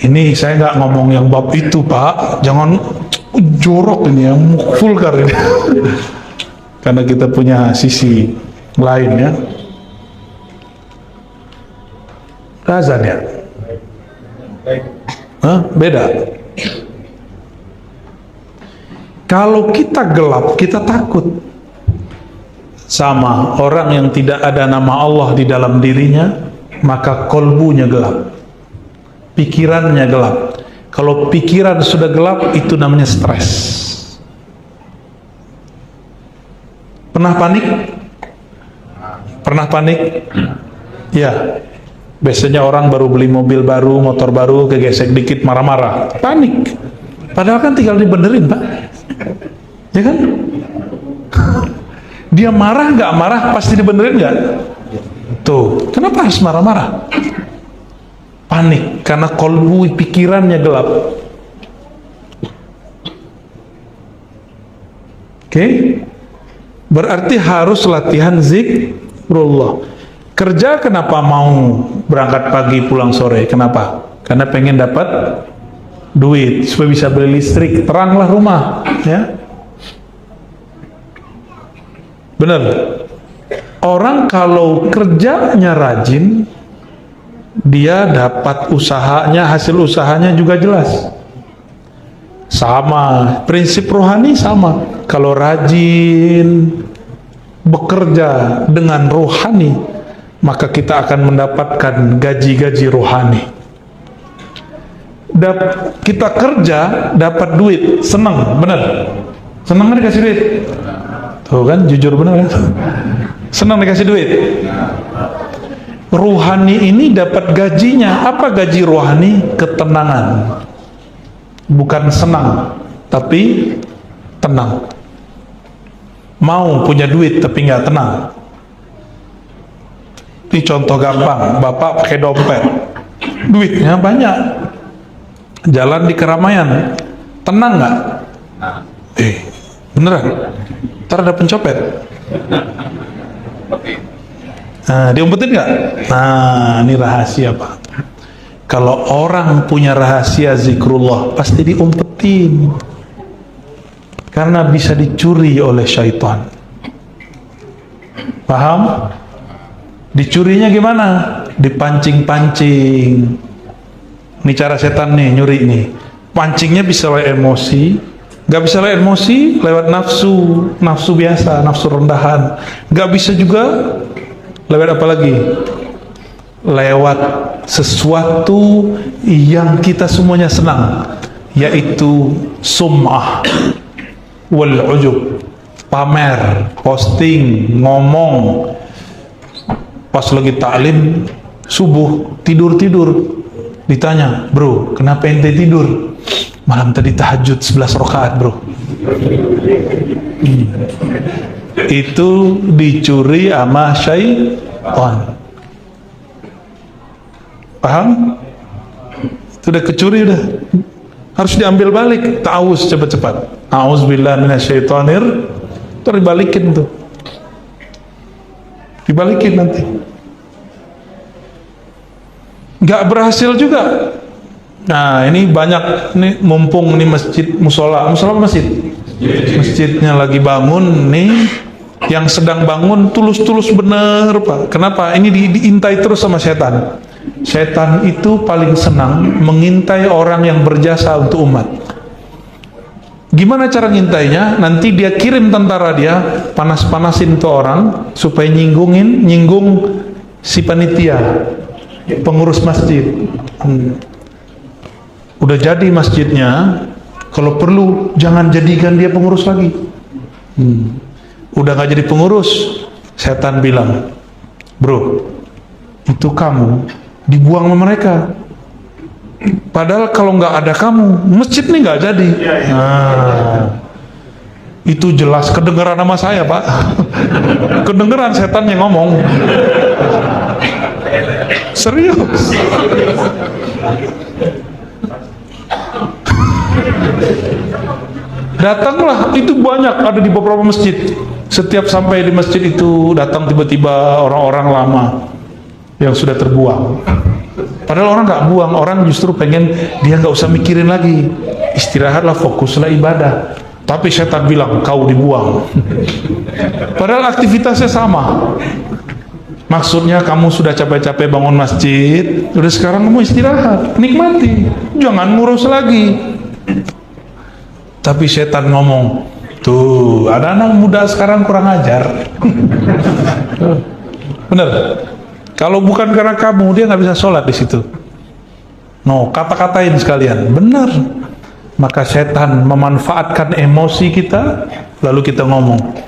Ini saya nggak ngomong yang bab itu, Pak. Jangan jorok ini, yang vulgar ini. Karena kita punya sisi lain ya. Azan ya? Hah? Beda. Kalau kita gelap, kita takut. Sama orang yang tidak ada nama Allah di dalam dirinya, maka kolbunya gelap, pikirannya gelap. Kalau pikiran sudah gelap, itu namanya stres. Pernah panik? Pernah panik? Ya. Biasanya orang baru beli mobil baru, motor baru, kegesek dikit marah-marah, panik. Padahal kan tinggal dibenerin, Pak. Ya kan? Dia marah nggak marah, pasti dibenerin nggak? Tuh, kenapa harus marah-marah? Panik, karena kolbu pikirannya gelap. Oke? Berarti harus latihan zikrullah. Kerja kenapa mau berangkat pagi pulang sore? Kenapa? Karena pengen dapat duit supaya bisa beli listrik, teranglah rumah, ya. Benar. Orang kalau kerjanya rajin, dia dapat usahanya, hasil usahanya juga jelas. Sama, prinsip rohani sama. Kalau rajin bekerja dengan rohani, maka kita akan mendapatkan gaji-gaji rohani. Kita kerja dapat duit, senang, benar? Senang kan dikasih duit? Tuh kan, jujur benar kan? Senang dikasih duit. Rohani ini dapat gajinya. Apa gaji rohani? Ketenangan. Bukan senang, tapi tenang. Mau punya duit tapi nggak tenang. Ini contoh gampang, Bapak pakai dompet, duitnya banyak, jalan di keramaian, tenang nggak? Beneran? Ntar ada pencopet. Nah, diumpetin nggak? Nah, ini rahasia, Pak. Kalau orang punya rahasia zikrullah, pasti diumpetin, karena bisa dicuri oleh syaitan. Paham? Dicurinya gimana? Dipancing-pancing. Ini cara setan nih, nyuri nih. Pancingnya bisa lewat emosi, nggak bisa lewat emosi, lewat nafsu, nafsu biasa, nafsu rendahan. Nggak bisa juga lewat apa lagi? Lewat sesuatu yang kita semuanya senang, yaitu sum'ah wal ujub, pamer, posting, ngomong. Pas lagi taklim subuh, tidur-tidur, ditanya, bro, kenapa ente tidur? Malam tadi tahajud 11 rakaat, bro. Itu dicuri sama syaitan. Paham? Itu udah kecuri udah. Harus diambil balik. Ta'awuz cepat-cepat. A'udzubillahi minasyaitonir. Terus dibalikin tuh. Dibalikin nanti. Nggak berhasil juga. Nah ini banyak nih, mumpung nih masjid musola masjid. Masjidnya lagi bangun nih, yang sedang bangun tulus-tulus bener Pak. Kenapa? Ini diintai terus sama setan. Setan itu paling senang mengintai orang yang berjasa untuk umat. Gimana cara ngintainya? Nanti dia kirim tentara dia, panas-panasin tuh orang supaya nyinggung si panitia, pengurus masjid. Udah jadi masjidnya, kalau perlu jangan jadikan dia pengurus lagi. Udah gak jadi pengurus, setan bilang, bro, itu kamu dibuang sama mereka. Padahal kalau nggak ada kamu, masjid nih nggak jadi. Nah, itu jelas kedengeran nama saya Pak. Kedengeran setan yang ngomong. Serius. Datanglah, itu banyak ada di beberapa masjid. Setiap sampai di masjid itu datang tiba-tiba orang-orang lama yang sudah terbuang. Padahal orang nggak buang, orang justru pengen dia nggak usah mikirin lagi, istirahatlah, fokuslah ibadah. Tapi setan bilang kau dibuang. Padahal aktivitasnya sama. Maksudnya kamu sudah capek-capek bangun masjid, udah sekarang kamu istirahat, nikmati, jangan ngurus lagi. Tapi setan ngomong, tuh ada anak muda sekarang kurang ajar. Bener. Kalau bukan karena kamu, dia nggak bisa sholat di situ. No, kata-katain sekalian. Benar. Maka setan memanfaatkan emosi kita, lalu kita ngomong,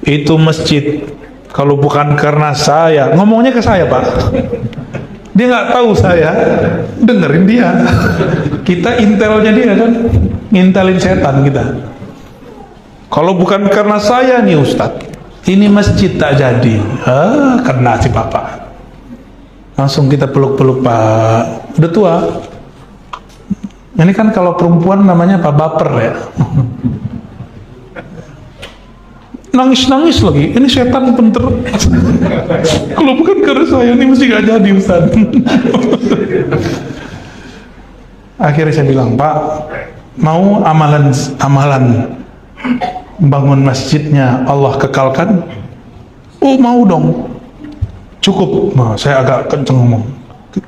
itu masjid. Kalau bukan karena saya, ngomongnya ke saya Pak. Dia nggak tahu saya, dengerin dia. Kita intelnya dia kan, ngintelin setan kita. Kalau bukan karena saya nih Ustadz, ini masjid tak jadi. Kena si Bapak. Langsung kita peluk-peluk Pak, udah tua. Ini kan kalau perempuan namanya Pak baper ya. Nangis-nangis lagi, ini setan bener. Kalau bukan karena saya, ini mesti gak jadi Ustaz. Akhirnya saya bilang, Pak, mau amalan bangun masjidnya Allah kekalkan? Oh mau dong. Cukup, nah, saya agak kenceng ngomong.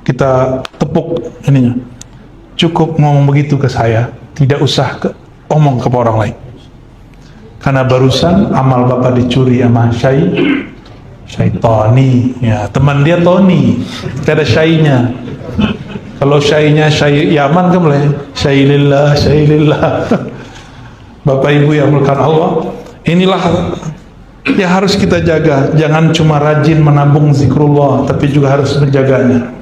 Kita tepuk ininya. Cukup ngomong begitu ke saya, tidak usah omong ke orang lain. Karena barusan amal Bapak dicuri sama Tony, ya teman dia Tony, tidak ada syainya. Kalau syainya syai Yaman kan boleh, syailillah. Bapak Ibu yang melakukan Allah, inilah yang harus kita jaga. Jangan cuma rajin menabung zikrullah, tapi juga harus menjaganya.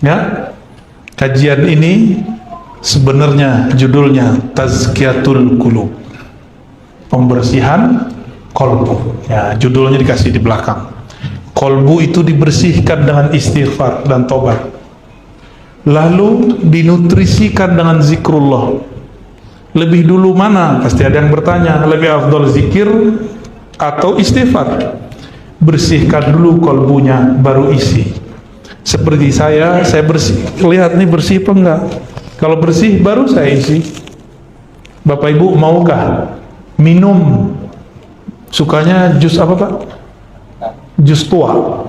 Ya, kajian ini sebenarnya judulnya Tazkiyatul Qulub, pembersihan kolbu. Ya, judulnya dikasih di belakang. Kolbu itu dibersihkan dengan istighfar dan tobat, lalu dinutrisikan dengan zikrullah. Lebih dulu mana? Pasti ada yang bertanya, lebih afdal zikir atau istighfar? Bersihkan dulu kolbunya, baru isi. Seperti saya bersih, lihat nih bersih apa enggak. Kalau bersih baru saya isi. Bapak Ibu maukah minum, sukanya jus apa Pak? Jus tua,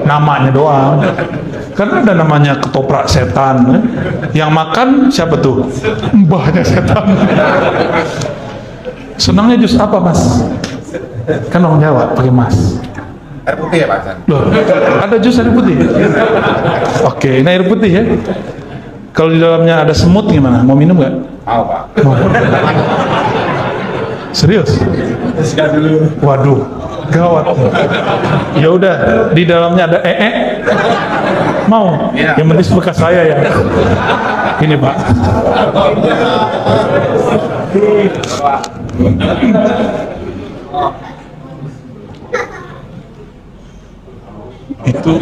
namanya doang. Kan ada namanya ketoprak setan, yang makan siapa tuh? Mbahnya setan. Senangnya jus apa Mas? Kan orang Jawa pakai Mas. Air putih ya Pak? Loh, ada jus air putih? Oke, ini air putih ya. Kalau di dalamnya ada semut gimana? Mau minum nggak? Mau Pak. Mau. Serius? Waduh, gawat. Ya udah, di dalamnya ada Mau? Ya. Yang penting bekas saya ya. Ini Pak. itu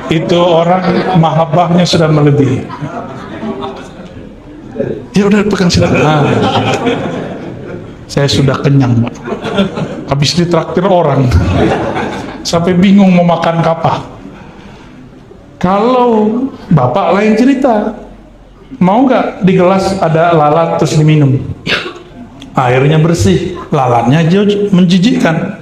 itu orang mahabbahnya sudah melebihi. Ya udah pegang silakan. Saya sudah kenyang, Pak. Habis ditraktir orang sampai bingung mau makan apa. Kalau Bapak lain cerita, mau nggak di gelas ada lalat terus diminum, airnya bersih, lalatnya menjijikkan.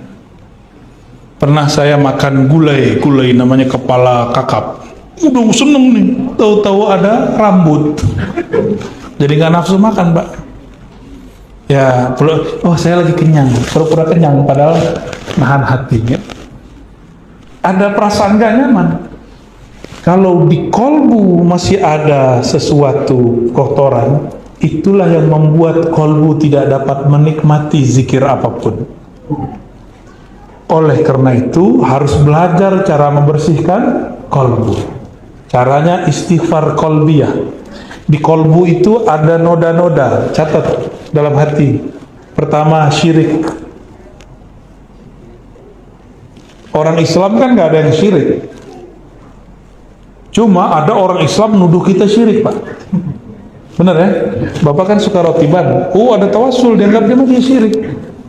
Pernah saya makan gulai namanya kepala kakap, udah seneng nih, tahu-tahu ada rambut, jadi nggak nafsu makan, Pak. Ya, oh saya lagi kenyang, pura-pura kenyang, padahal nahan hatinya. Ada perasaan gak nyaman. Kalau di kolbu masih ada sesuatu kotoran, itulah yang membuat kolbu tidak dapat menikmati zikir apapun. Oleh karena itu harus belajar cara membersihkan kolbu. Caranya istighfar kolbiyah. Di kolbu itu ada noda-noda, catat dalam hati. Pertama, syirik. Orang Islam kan nggak ada yang syirik. Cuma ada orang Islam nuduh kita syirik, Pak. Benar ya? Bapak kan suka rotiban. Oh, ada tawasul, dianggap dia syirik.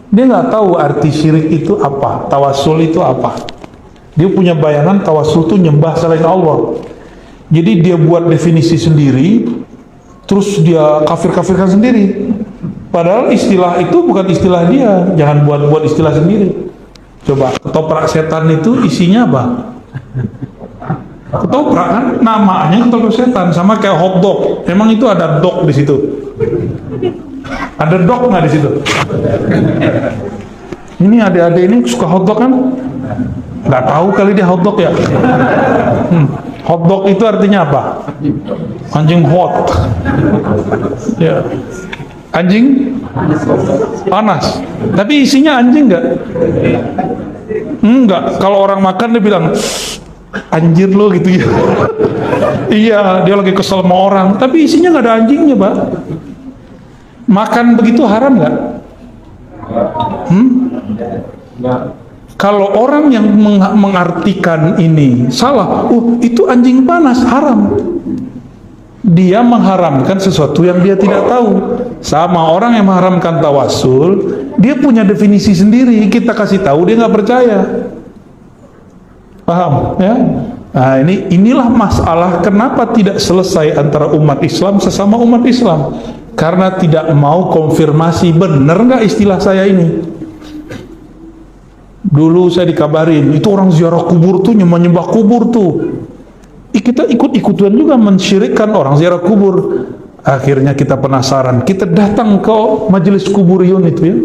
Dia nggak tahu arti syirik itu apa, tawasul itu apa. Dia punya bayangan tawasul itu nyembah selain Allah. Jadi dia buat definisi sendiri, terus dia kafir-kafirkan sendiri. Padahal istilah itu bukan istilah dia. Jangan buat istilah sendiri. Coba, ketoprak setan itu isinya apa? Ketoprak kan, namanya ketoprak setan, sama kayak hotdog. Emang itu ada dog di situ? Ada dog nggak di situ? Ini adik-adik ini suka hotdog kan? Nggak tahu kali dia hotdog ya. Hotdog itu artinya apa? Anjing hot. Ya. Anjing panas. Tapi isinya anjing nggak? Enggak. Kalau orang makan dia bilang anjir lo gitu ya. Iya, dia lagi kesel sama orang. Tapi isinya nggak ada anjingnya, Pak. Makan begitu haram nggak? Kalau orang yang mengartikan ini salah, itu anjing panas, haram. Dia mengharamkan sesuatu yang dia tidak tahu. Sama orang yang mengharamkan tawasul, dia punya definisi sendiri. Kita kasih tahu dia nggak percaya. Paham? Ya. Nah, inilah masalah kenapa tidak selesai antara umat Islam sesama umat Islam. Karena tidak mau konfirmasi benar nggak istilah saya ini. Dulu saya dikabarin, itu orang ziarah kubur tuh, nyembah kubur tuh. Kita ikut-ikutan juga mensyirikkan orang ziarah kubur. Akhirnya kita penasaran, kita datang ke majelis kuburiyun itu ya.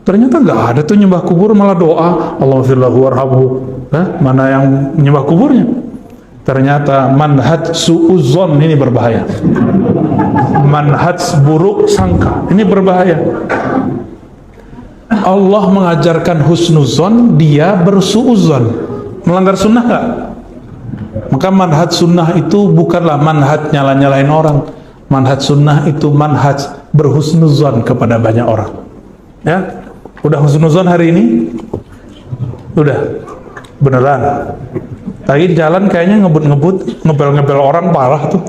Ternyata nggak ada tuh nyembah kubur, malah doa, Allahumma firlahu warhamhu. Mana yang nyembah kuburnya? Ternyata manhaj su'uzzon, ini berbahaya. Manhaj buruk sangka, ini berbahaya. Allah mengajarkan husnuzon, dia bersu'uzon. Melanggar sunnah gak? Maka manhaj sunnah itu bukanlah manhaj nyala-nyalain orang. Manhaj sunnah itu manhaj berhusnuzon kepada banyak orang. Ya, udah husnuzon hari ini? Udah, beneran. Tadi jalan kayaknya ngebut-ngebut, ngebel-ngebel orang parah tuh.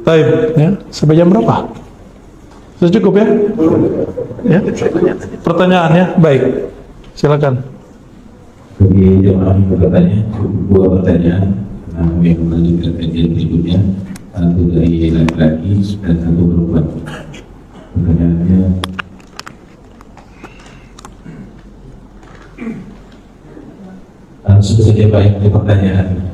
Taib, ya, sampai jam berapa? Sudah cukup ya? Ya? Pertanyaannya baik, silakan. Bagi jemaah yang bertanya, dua pertanyaan yang melanjutkan kajian berikutnya, satu dari laki-laki dan satu perempuan. Pertanyaannya, langsung saja baik di pertanyaan.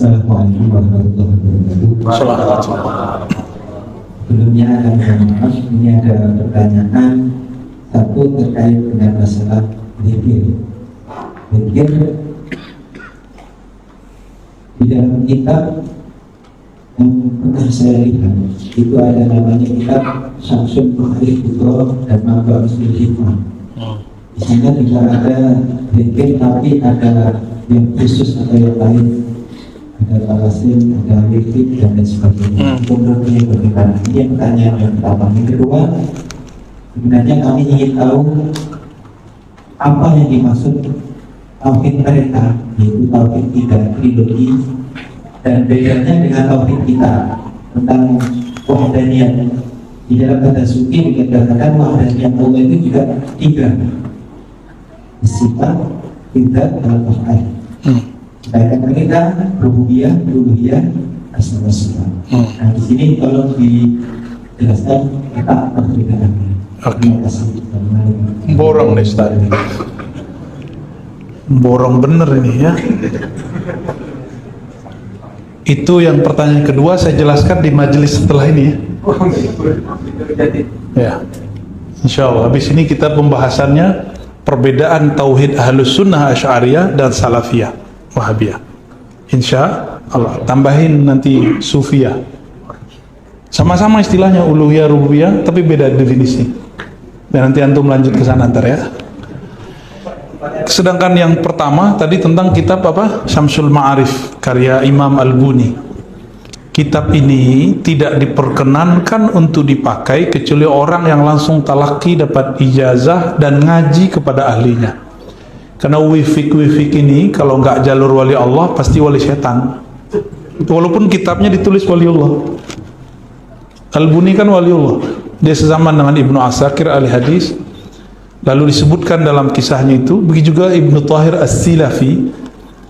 Assalamualaikum warahmatullahi wabarakatuh. Sebelumnya ini ada pertanyaan satu terkait dengan masalah zikir. Zikir di dalam kitab yang pernah saya lihat itu ada namanya kitab Syamsul Ma'arif Putra dan Mabak Usul Hikmah. Di sana juga ada zikir, tapi ada yang khusus atau yang lain. ada talasin, ada wirid dan lain sebagainya. Menurutnya bagaimana? Ini pertanyaan yang pertama. Yang kedua, sebenarnya kami ingin tahu apa yang dimaksud tauhid mereka, yaitu tauhid tidak trilogi, dan bedanya dengan tauhid kita tentang wahdaniyah. Di dalam kata suci dikatakan wahdaniyah Allah itu juga tiga, sifat, tidak, dan af'al. Sedangkan mereka rububiyah, uluhiyah, asma wa sifat. Nah di sini tolong dijelaskan kita perbedaannya. Terima kasih. Borong nih Ustaz. Borong bener ini ya. Itu yang pertanyaan kedua saya jelaskan di majelis setelah ini ya. Ya, insya Allah. Habis ini kita pembahasannya perbedaan tauhid ahlus sunnah asy'ariyah dan salafiyah wahabiyah. Insya Allah. Tambahin nanti sufiyah. Sama-sama istilahnya uluhiyah rububiyah tapi beda definisi. Dan nanti antum lanjut ke sana ntar ya. Sedangkan yang pertama tadi tentang kitab apa? Syamsul Ma'arif karya Imam Al-Buni. Kitab ini tidak diperkenankan untuk dipakai kecuali orang yang langsung talaki dapat ijazah dan ngaji kepada ahlinya. Karena wifik ini kalau nggak jalur wali Allah pasti wali setan. Walaupun kitabnya ditulis waliullah. Al-Buni kan waliullah. Dia sezaman dengan Ibnu Asakir ahli hadis. Lalu disebutkan dalam kisahnya itu, begitu juga Ibnu Tahir As-Silafi.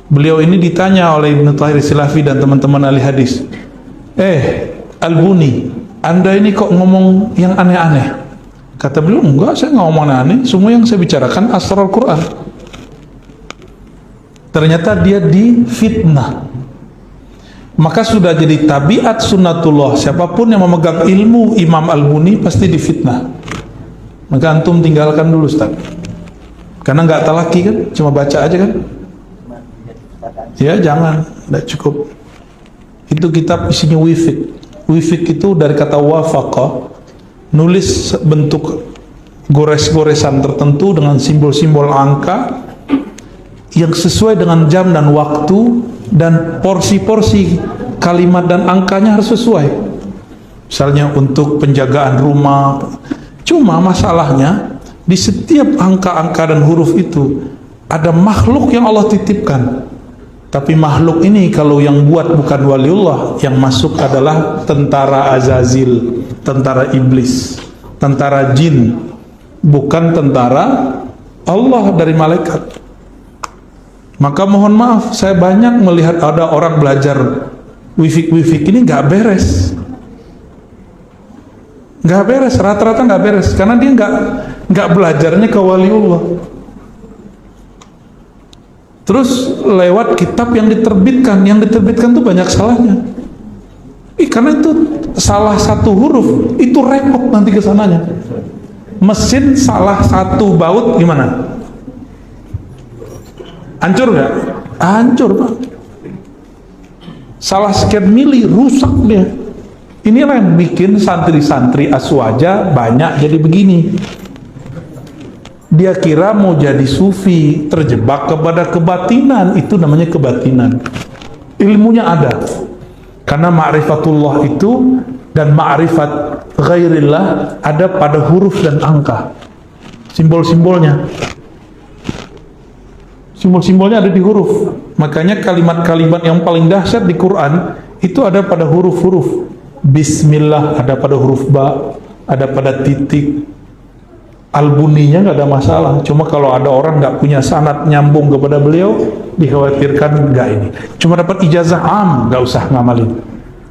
Beliau ini ditanya oleh Ibnu Tahir As-Silafi dan teman-teman ahli hadis, Al-Buni, Anda ini kok ngomong yang aneh-aneh? Kata beliau, enggak, saya nggak ngomong aneh, semua yang saya bicarakan asrar Quran. Ternyata dia difitnah. Maka sudah jadi tabiat sunnatullah, siapapun yang memegang ilmu Imam Al-Buni pasti difitnah. Maka antum tinggalkan dulu Ustaz, karena nggak talaki kan, cuma baca aja kan. Ya jangan, tidak cukup. Itu kitab isinya wifik. Wifik itu dari kata wafaqa, nulis bentuk gores-goresan tertentu dengan simbol-simbol angka yang sesuai dengan jam dan waktu, dan porsi-porsi kalimat dan angkanya harus sesuai. Misalnya untuk penjagaan rumah. Cuma masalahnya di setiap angka-angka dan huruf itu ada makhluk yang Allah titipkan. Tapi makhluk ini kalau yang buat bukan waliullah, yang masuk adalah tentara Azazil, tentara iblis, tentara jin, bukan tentara Allah dari malaikat. Maka mohon maaf, saya banyak melihat ada orang belajar wifik ini nggak beres. Nggak beres, rata-rata nggak beres, karena dia nggak belajarnya ke waliullah. Terus lewat kitab yang diterbitkan tuh banyak salahnya. Karena itu salah satu huruf itu repot nanti kesananya. Mesin salah satu baut gimana? Hancur nggak? Hancur Pak. Salah sekian mili rusak dia. Inilah yang bikin santri-santri aswaja banyak jadi begini. Dia kira mau jadi sufi, terjebak kepada kebatinan. Itu namanya kebatinan. Ilmunya ada. Karena ma'rifatullah itu dan ma'rifat ghairillah ada pada huruf dan angka. Simbol-simbolnya. Simbol-simbolnya ada di huruf. Makanya kalimat-kalimat yang paling dahsyat di Quran itu ada pada huruf-huruf. Bismillah ada pada huruf ba, ada pada titik. Al-Buninya nggak ada masalah. Cuma kalau ada orang nggak punya sanad nyambung kepada beliau, dikhawatirkan nggak ini. Cuma dapat ijazah am, nggak usah ngamalin.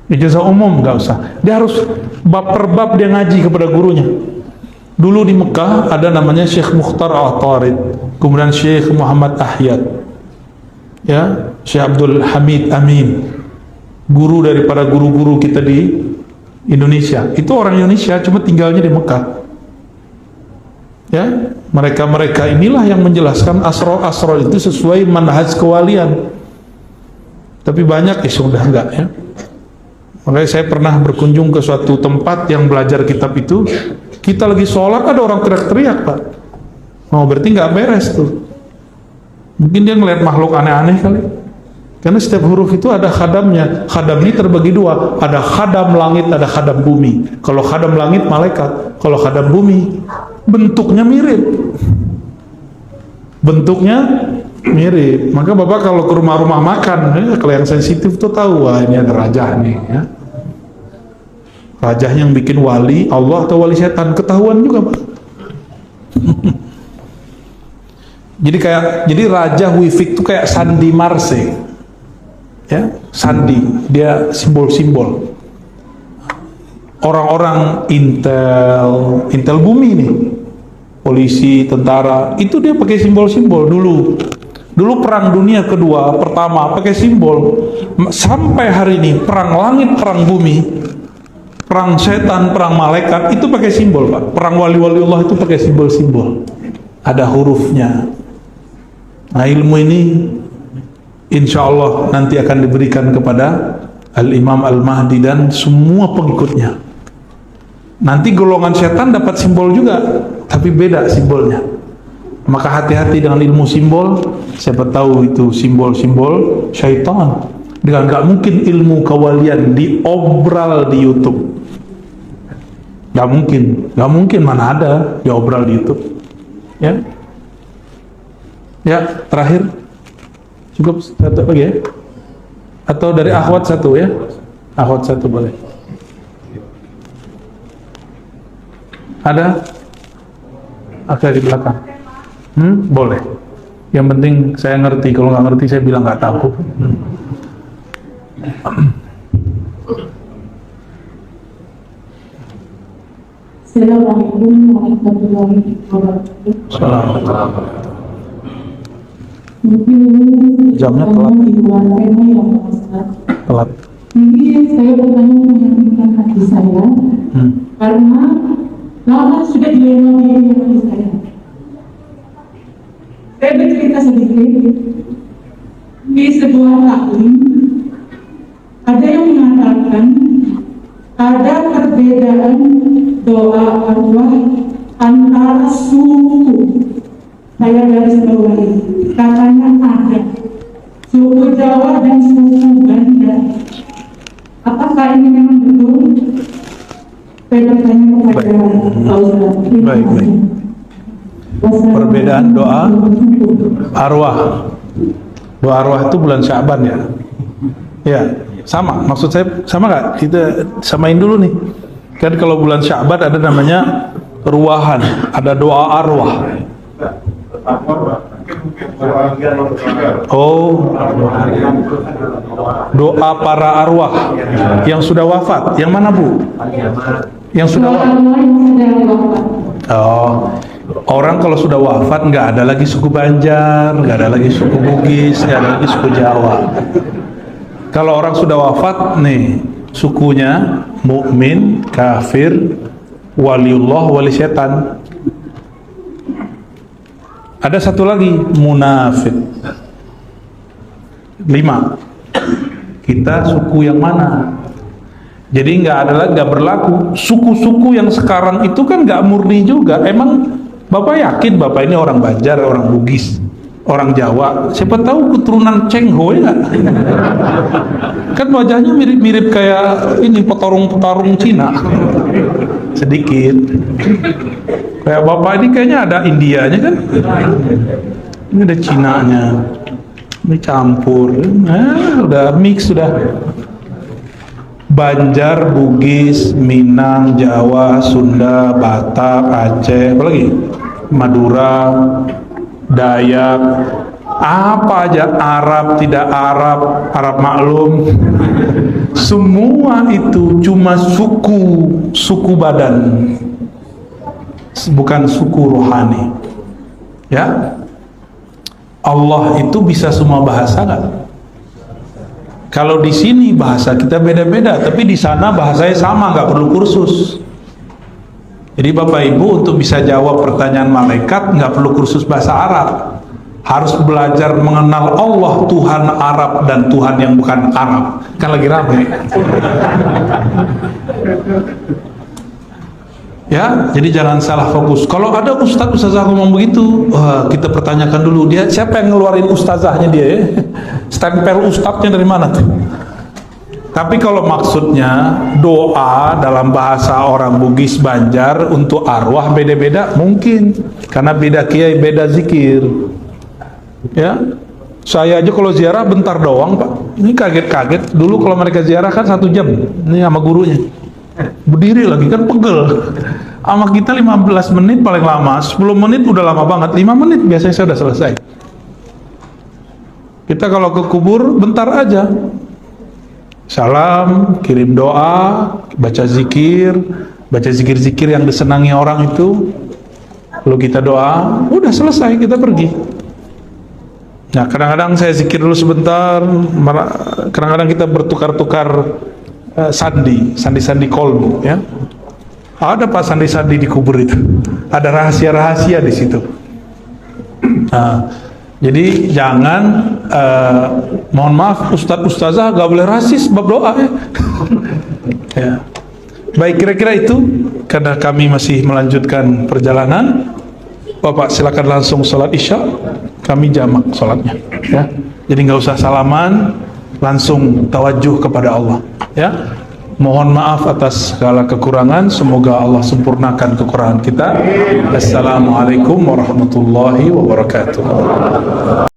Ijazah umum nggak usah. Dia harus bab per bab dia ngaji kepada gurunya. Dulu di Mekah ada namanya Syekh Mukhtar Al-Tarid, kemudian Syekh Muhammad Ahyad, ya, Syekh Abdul Hamid Amin, guru daripada guru-guru kita di Indonesia. Itu orang Indonesia, cuma tinggalnya di Mekah. Ya, mereka inilah yang menjelaskan asrar itu sesuai manhaj kewalian. Tapi banyak sudah enggak ya. Makanya saya pernah berkunjung ke suatu tempat yang belajar kitab itu. Kita lagi sholat ada orang teriak-teriak Pak. Oh berarti nggak beres tuh. Mungkin dia ngeliat makhluk aneh-aneh kali. Karena setiap huruf itu ada khadamnya. Khadam ini terbagi dua, ada khadam langit, ada khadam bumi. Kalau khadam langit malaikat, kalau khadam bumi bentuknya mirip. Maka Bapak kalau ke rumah-rumah makan, kalau yang sensitif tuh tahu, wah ini ada rajah nih ya. Rajah yang bikin wali Allah atau wali setan, ketahuan juga Pak. Jadi Raja Wifik itu kayak Sandi Marse. Ya, sandi, dia simbol-simbol. Orang-orang intel bumi nih, polisi, tentara, itu dia pakai simbol-simbol dulu. Dulu perang dunia kedua, pertama pakai simbol. Sampai hari ini perang langit, perang bumi, perang setan, perang malaikat itu pakai simbol Pak. Perang wali-wali Allah itu pakai simbol-simbol. Ada hurufnya. Nah ilmu ini insya Allah nanti akan diberikan kepada Al-Imam Al-Mahdi dan semua pengikutnya. Nanti golongan setan dapat simbol juga, tapi beda simbolnya. Maka hati-hati dengan ilmu simbol. Siapa tahu itu simbol-simbol syaitan. Dengan gak mungkin ilmu kewalian diobral di YouTube. Gak mungkin, mana ada diobral di YouTube. Ya, terakhir. Cukup satu lagi ya? Atau dari akhwat satu ya? Akhwat satu boleh. Ada? Ada di belakang. Boleh. Yang penting saya ngerti. Kalau nggak ngerti saya bilang nggak tahu. Assalamualaikum warahmatullahi wabarakatuh. Assalamualaikum. Mungkin ini Jamnya telat. di luar tema yang Ustaz. Telat. Mungkin saya bertanya menyakitkan hati saya karena lama sudah dilewati hati saya. Saya bercerita sedikit. Di sebuah taklim ada yang mengatakan ada perbedaan doa arwah antara suku. Saya garis bawahi, katanya ada suku Jawa dan suku Banda. Apakah ini memang betul? Saya bertanya kepada Pak Ustaz. Baik. Perbedaan doa arwah. Doa arwah itu bulan Sya'ban ya? Ya, sama. Maksud saya sama nggak? Kita samain dulu nih. Kan kalau bulan Sya'ban ada namanya ruahan, ada doa arwah. Oh, doa para arwah yang sudah wafat. Yang mana Bu? Yang sudah wafat. Oh, orang kalau sudah wafat nggak ada lagi suku Banjar, nggak ada lagi suku Bugis, nggak ada lagi suku Jawa. Kalau orang sudah wafat nih, sukunya mukmin, kafir, waliullah, wali setan. Ada satu lagi, munafik. 5. Kita suku yang mana? Jadi nggak ada lagi, nggak berlaku. Suku-suku yang sekarang itu kan nggak murni juga. Emang Bapak yakin Bapak ini orang Banjar, orang Bugis, orang Jawa? Siapa tahu keturunan Cheng Ho ya nggak? Kan wajahnya mirip-mirip kayak ini petarung-petarung Cina. Sedikit. Kayak Bapak ini kayaknya ada Indianya kan? Ini ada Cinanya. Ini campur. Udah mix sudah. Banjar, Bugis, Minang, Jawa, Sunda, Batak, Aceh, apa lagi? Madura, Dayak, apa aja, Arab, tidak Arab, Arab maklum. Semua itu cuma suku badan. Bukan suku rohani. Ya. Allah itu bisa semua bahasa kan? Kalau di sini bahasa kita beda-beda, tapi di sana bahasanya sama, nggak perlu kursus. Jadi Bapak Ibu untuk bisa jawab pertanyaan malaikat nggak perlu kursus bahasa Arab. Harus belajar mengenal Allah, Tuhan Arab dan Tuhan yang bukan Arab. Kan lagi ramai. Ya, jadi jangan salah fokus. Kalau ada ustazah ngomong begitu, kita pertanyakan dulu dia siapa yang ngeluarin ustazahnya dia ya. Stempel ustadznya dari mana tuh? Tapi kalau maksudnya doa dalam bahasa orang Bugis Banjar untuk arwah beda-beda, mungkin karena beda kiai beda zikir. Ya, saya aja kalau ziarah bentar doang Pak. Ini kaget-kaget. Dulu kalau mereka ziarah kan 1 jam. Ini sama gurunya. Berdiri lagi kan pegel. Sama kita 15 menit paling lama. 10 menit udah lama banget. 5 menit biasanya saya udah selesai. Kita kalau ke kubur bentar aja. Salam, kirim doa, baca zikir yang disenangi orang itu. Lalu kita doa, udah selesai, kita pergi. Nah, kadang-kadang saya zikir dulu sebentar, kadang-kadang kita bertukar-tukar sandi kolbu, ya. Ada Pak sandi-sandi di kubur itu. Ada rahasia-rahasia di situ. Nah, jadi jangan mohon maaf ustazah gak boleh rasis bab doa ya. Ya. Baik, kira-kira itu karena kami masih melanjutkan perjalanan. Bapak silakan langsung sholat isya, kami jamak sholatnya ya. Jadi nggak usah salaman, langsung tawajuh kepada Allah ya. Mohon maaf atas segala kekurangan, semoga Allah sempurnakan kekurangan kita. Assalamualaikum warahmatullahi wabarakatuh.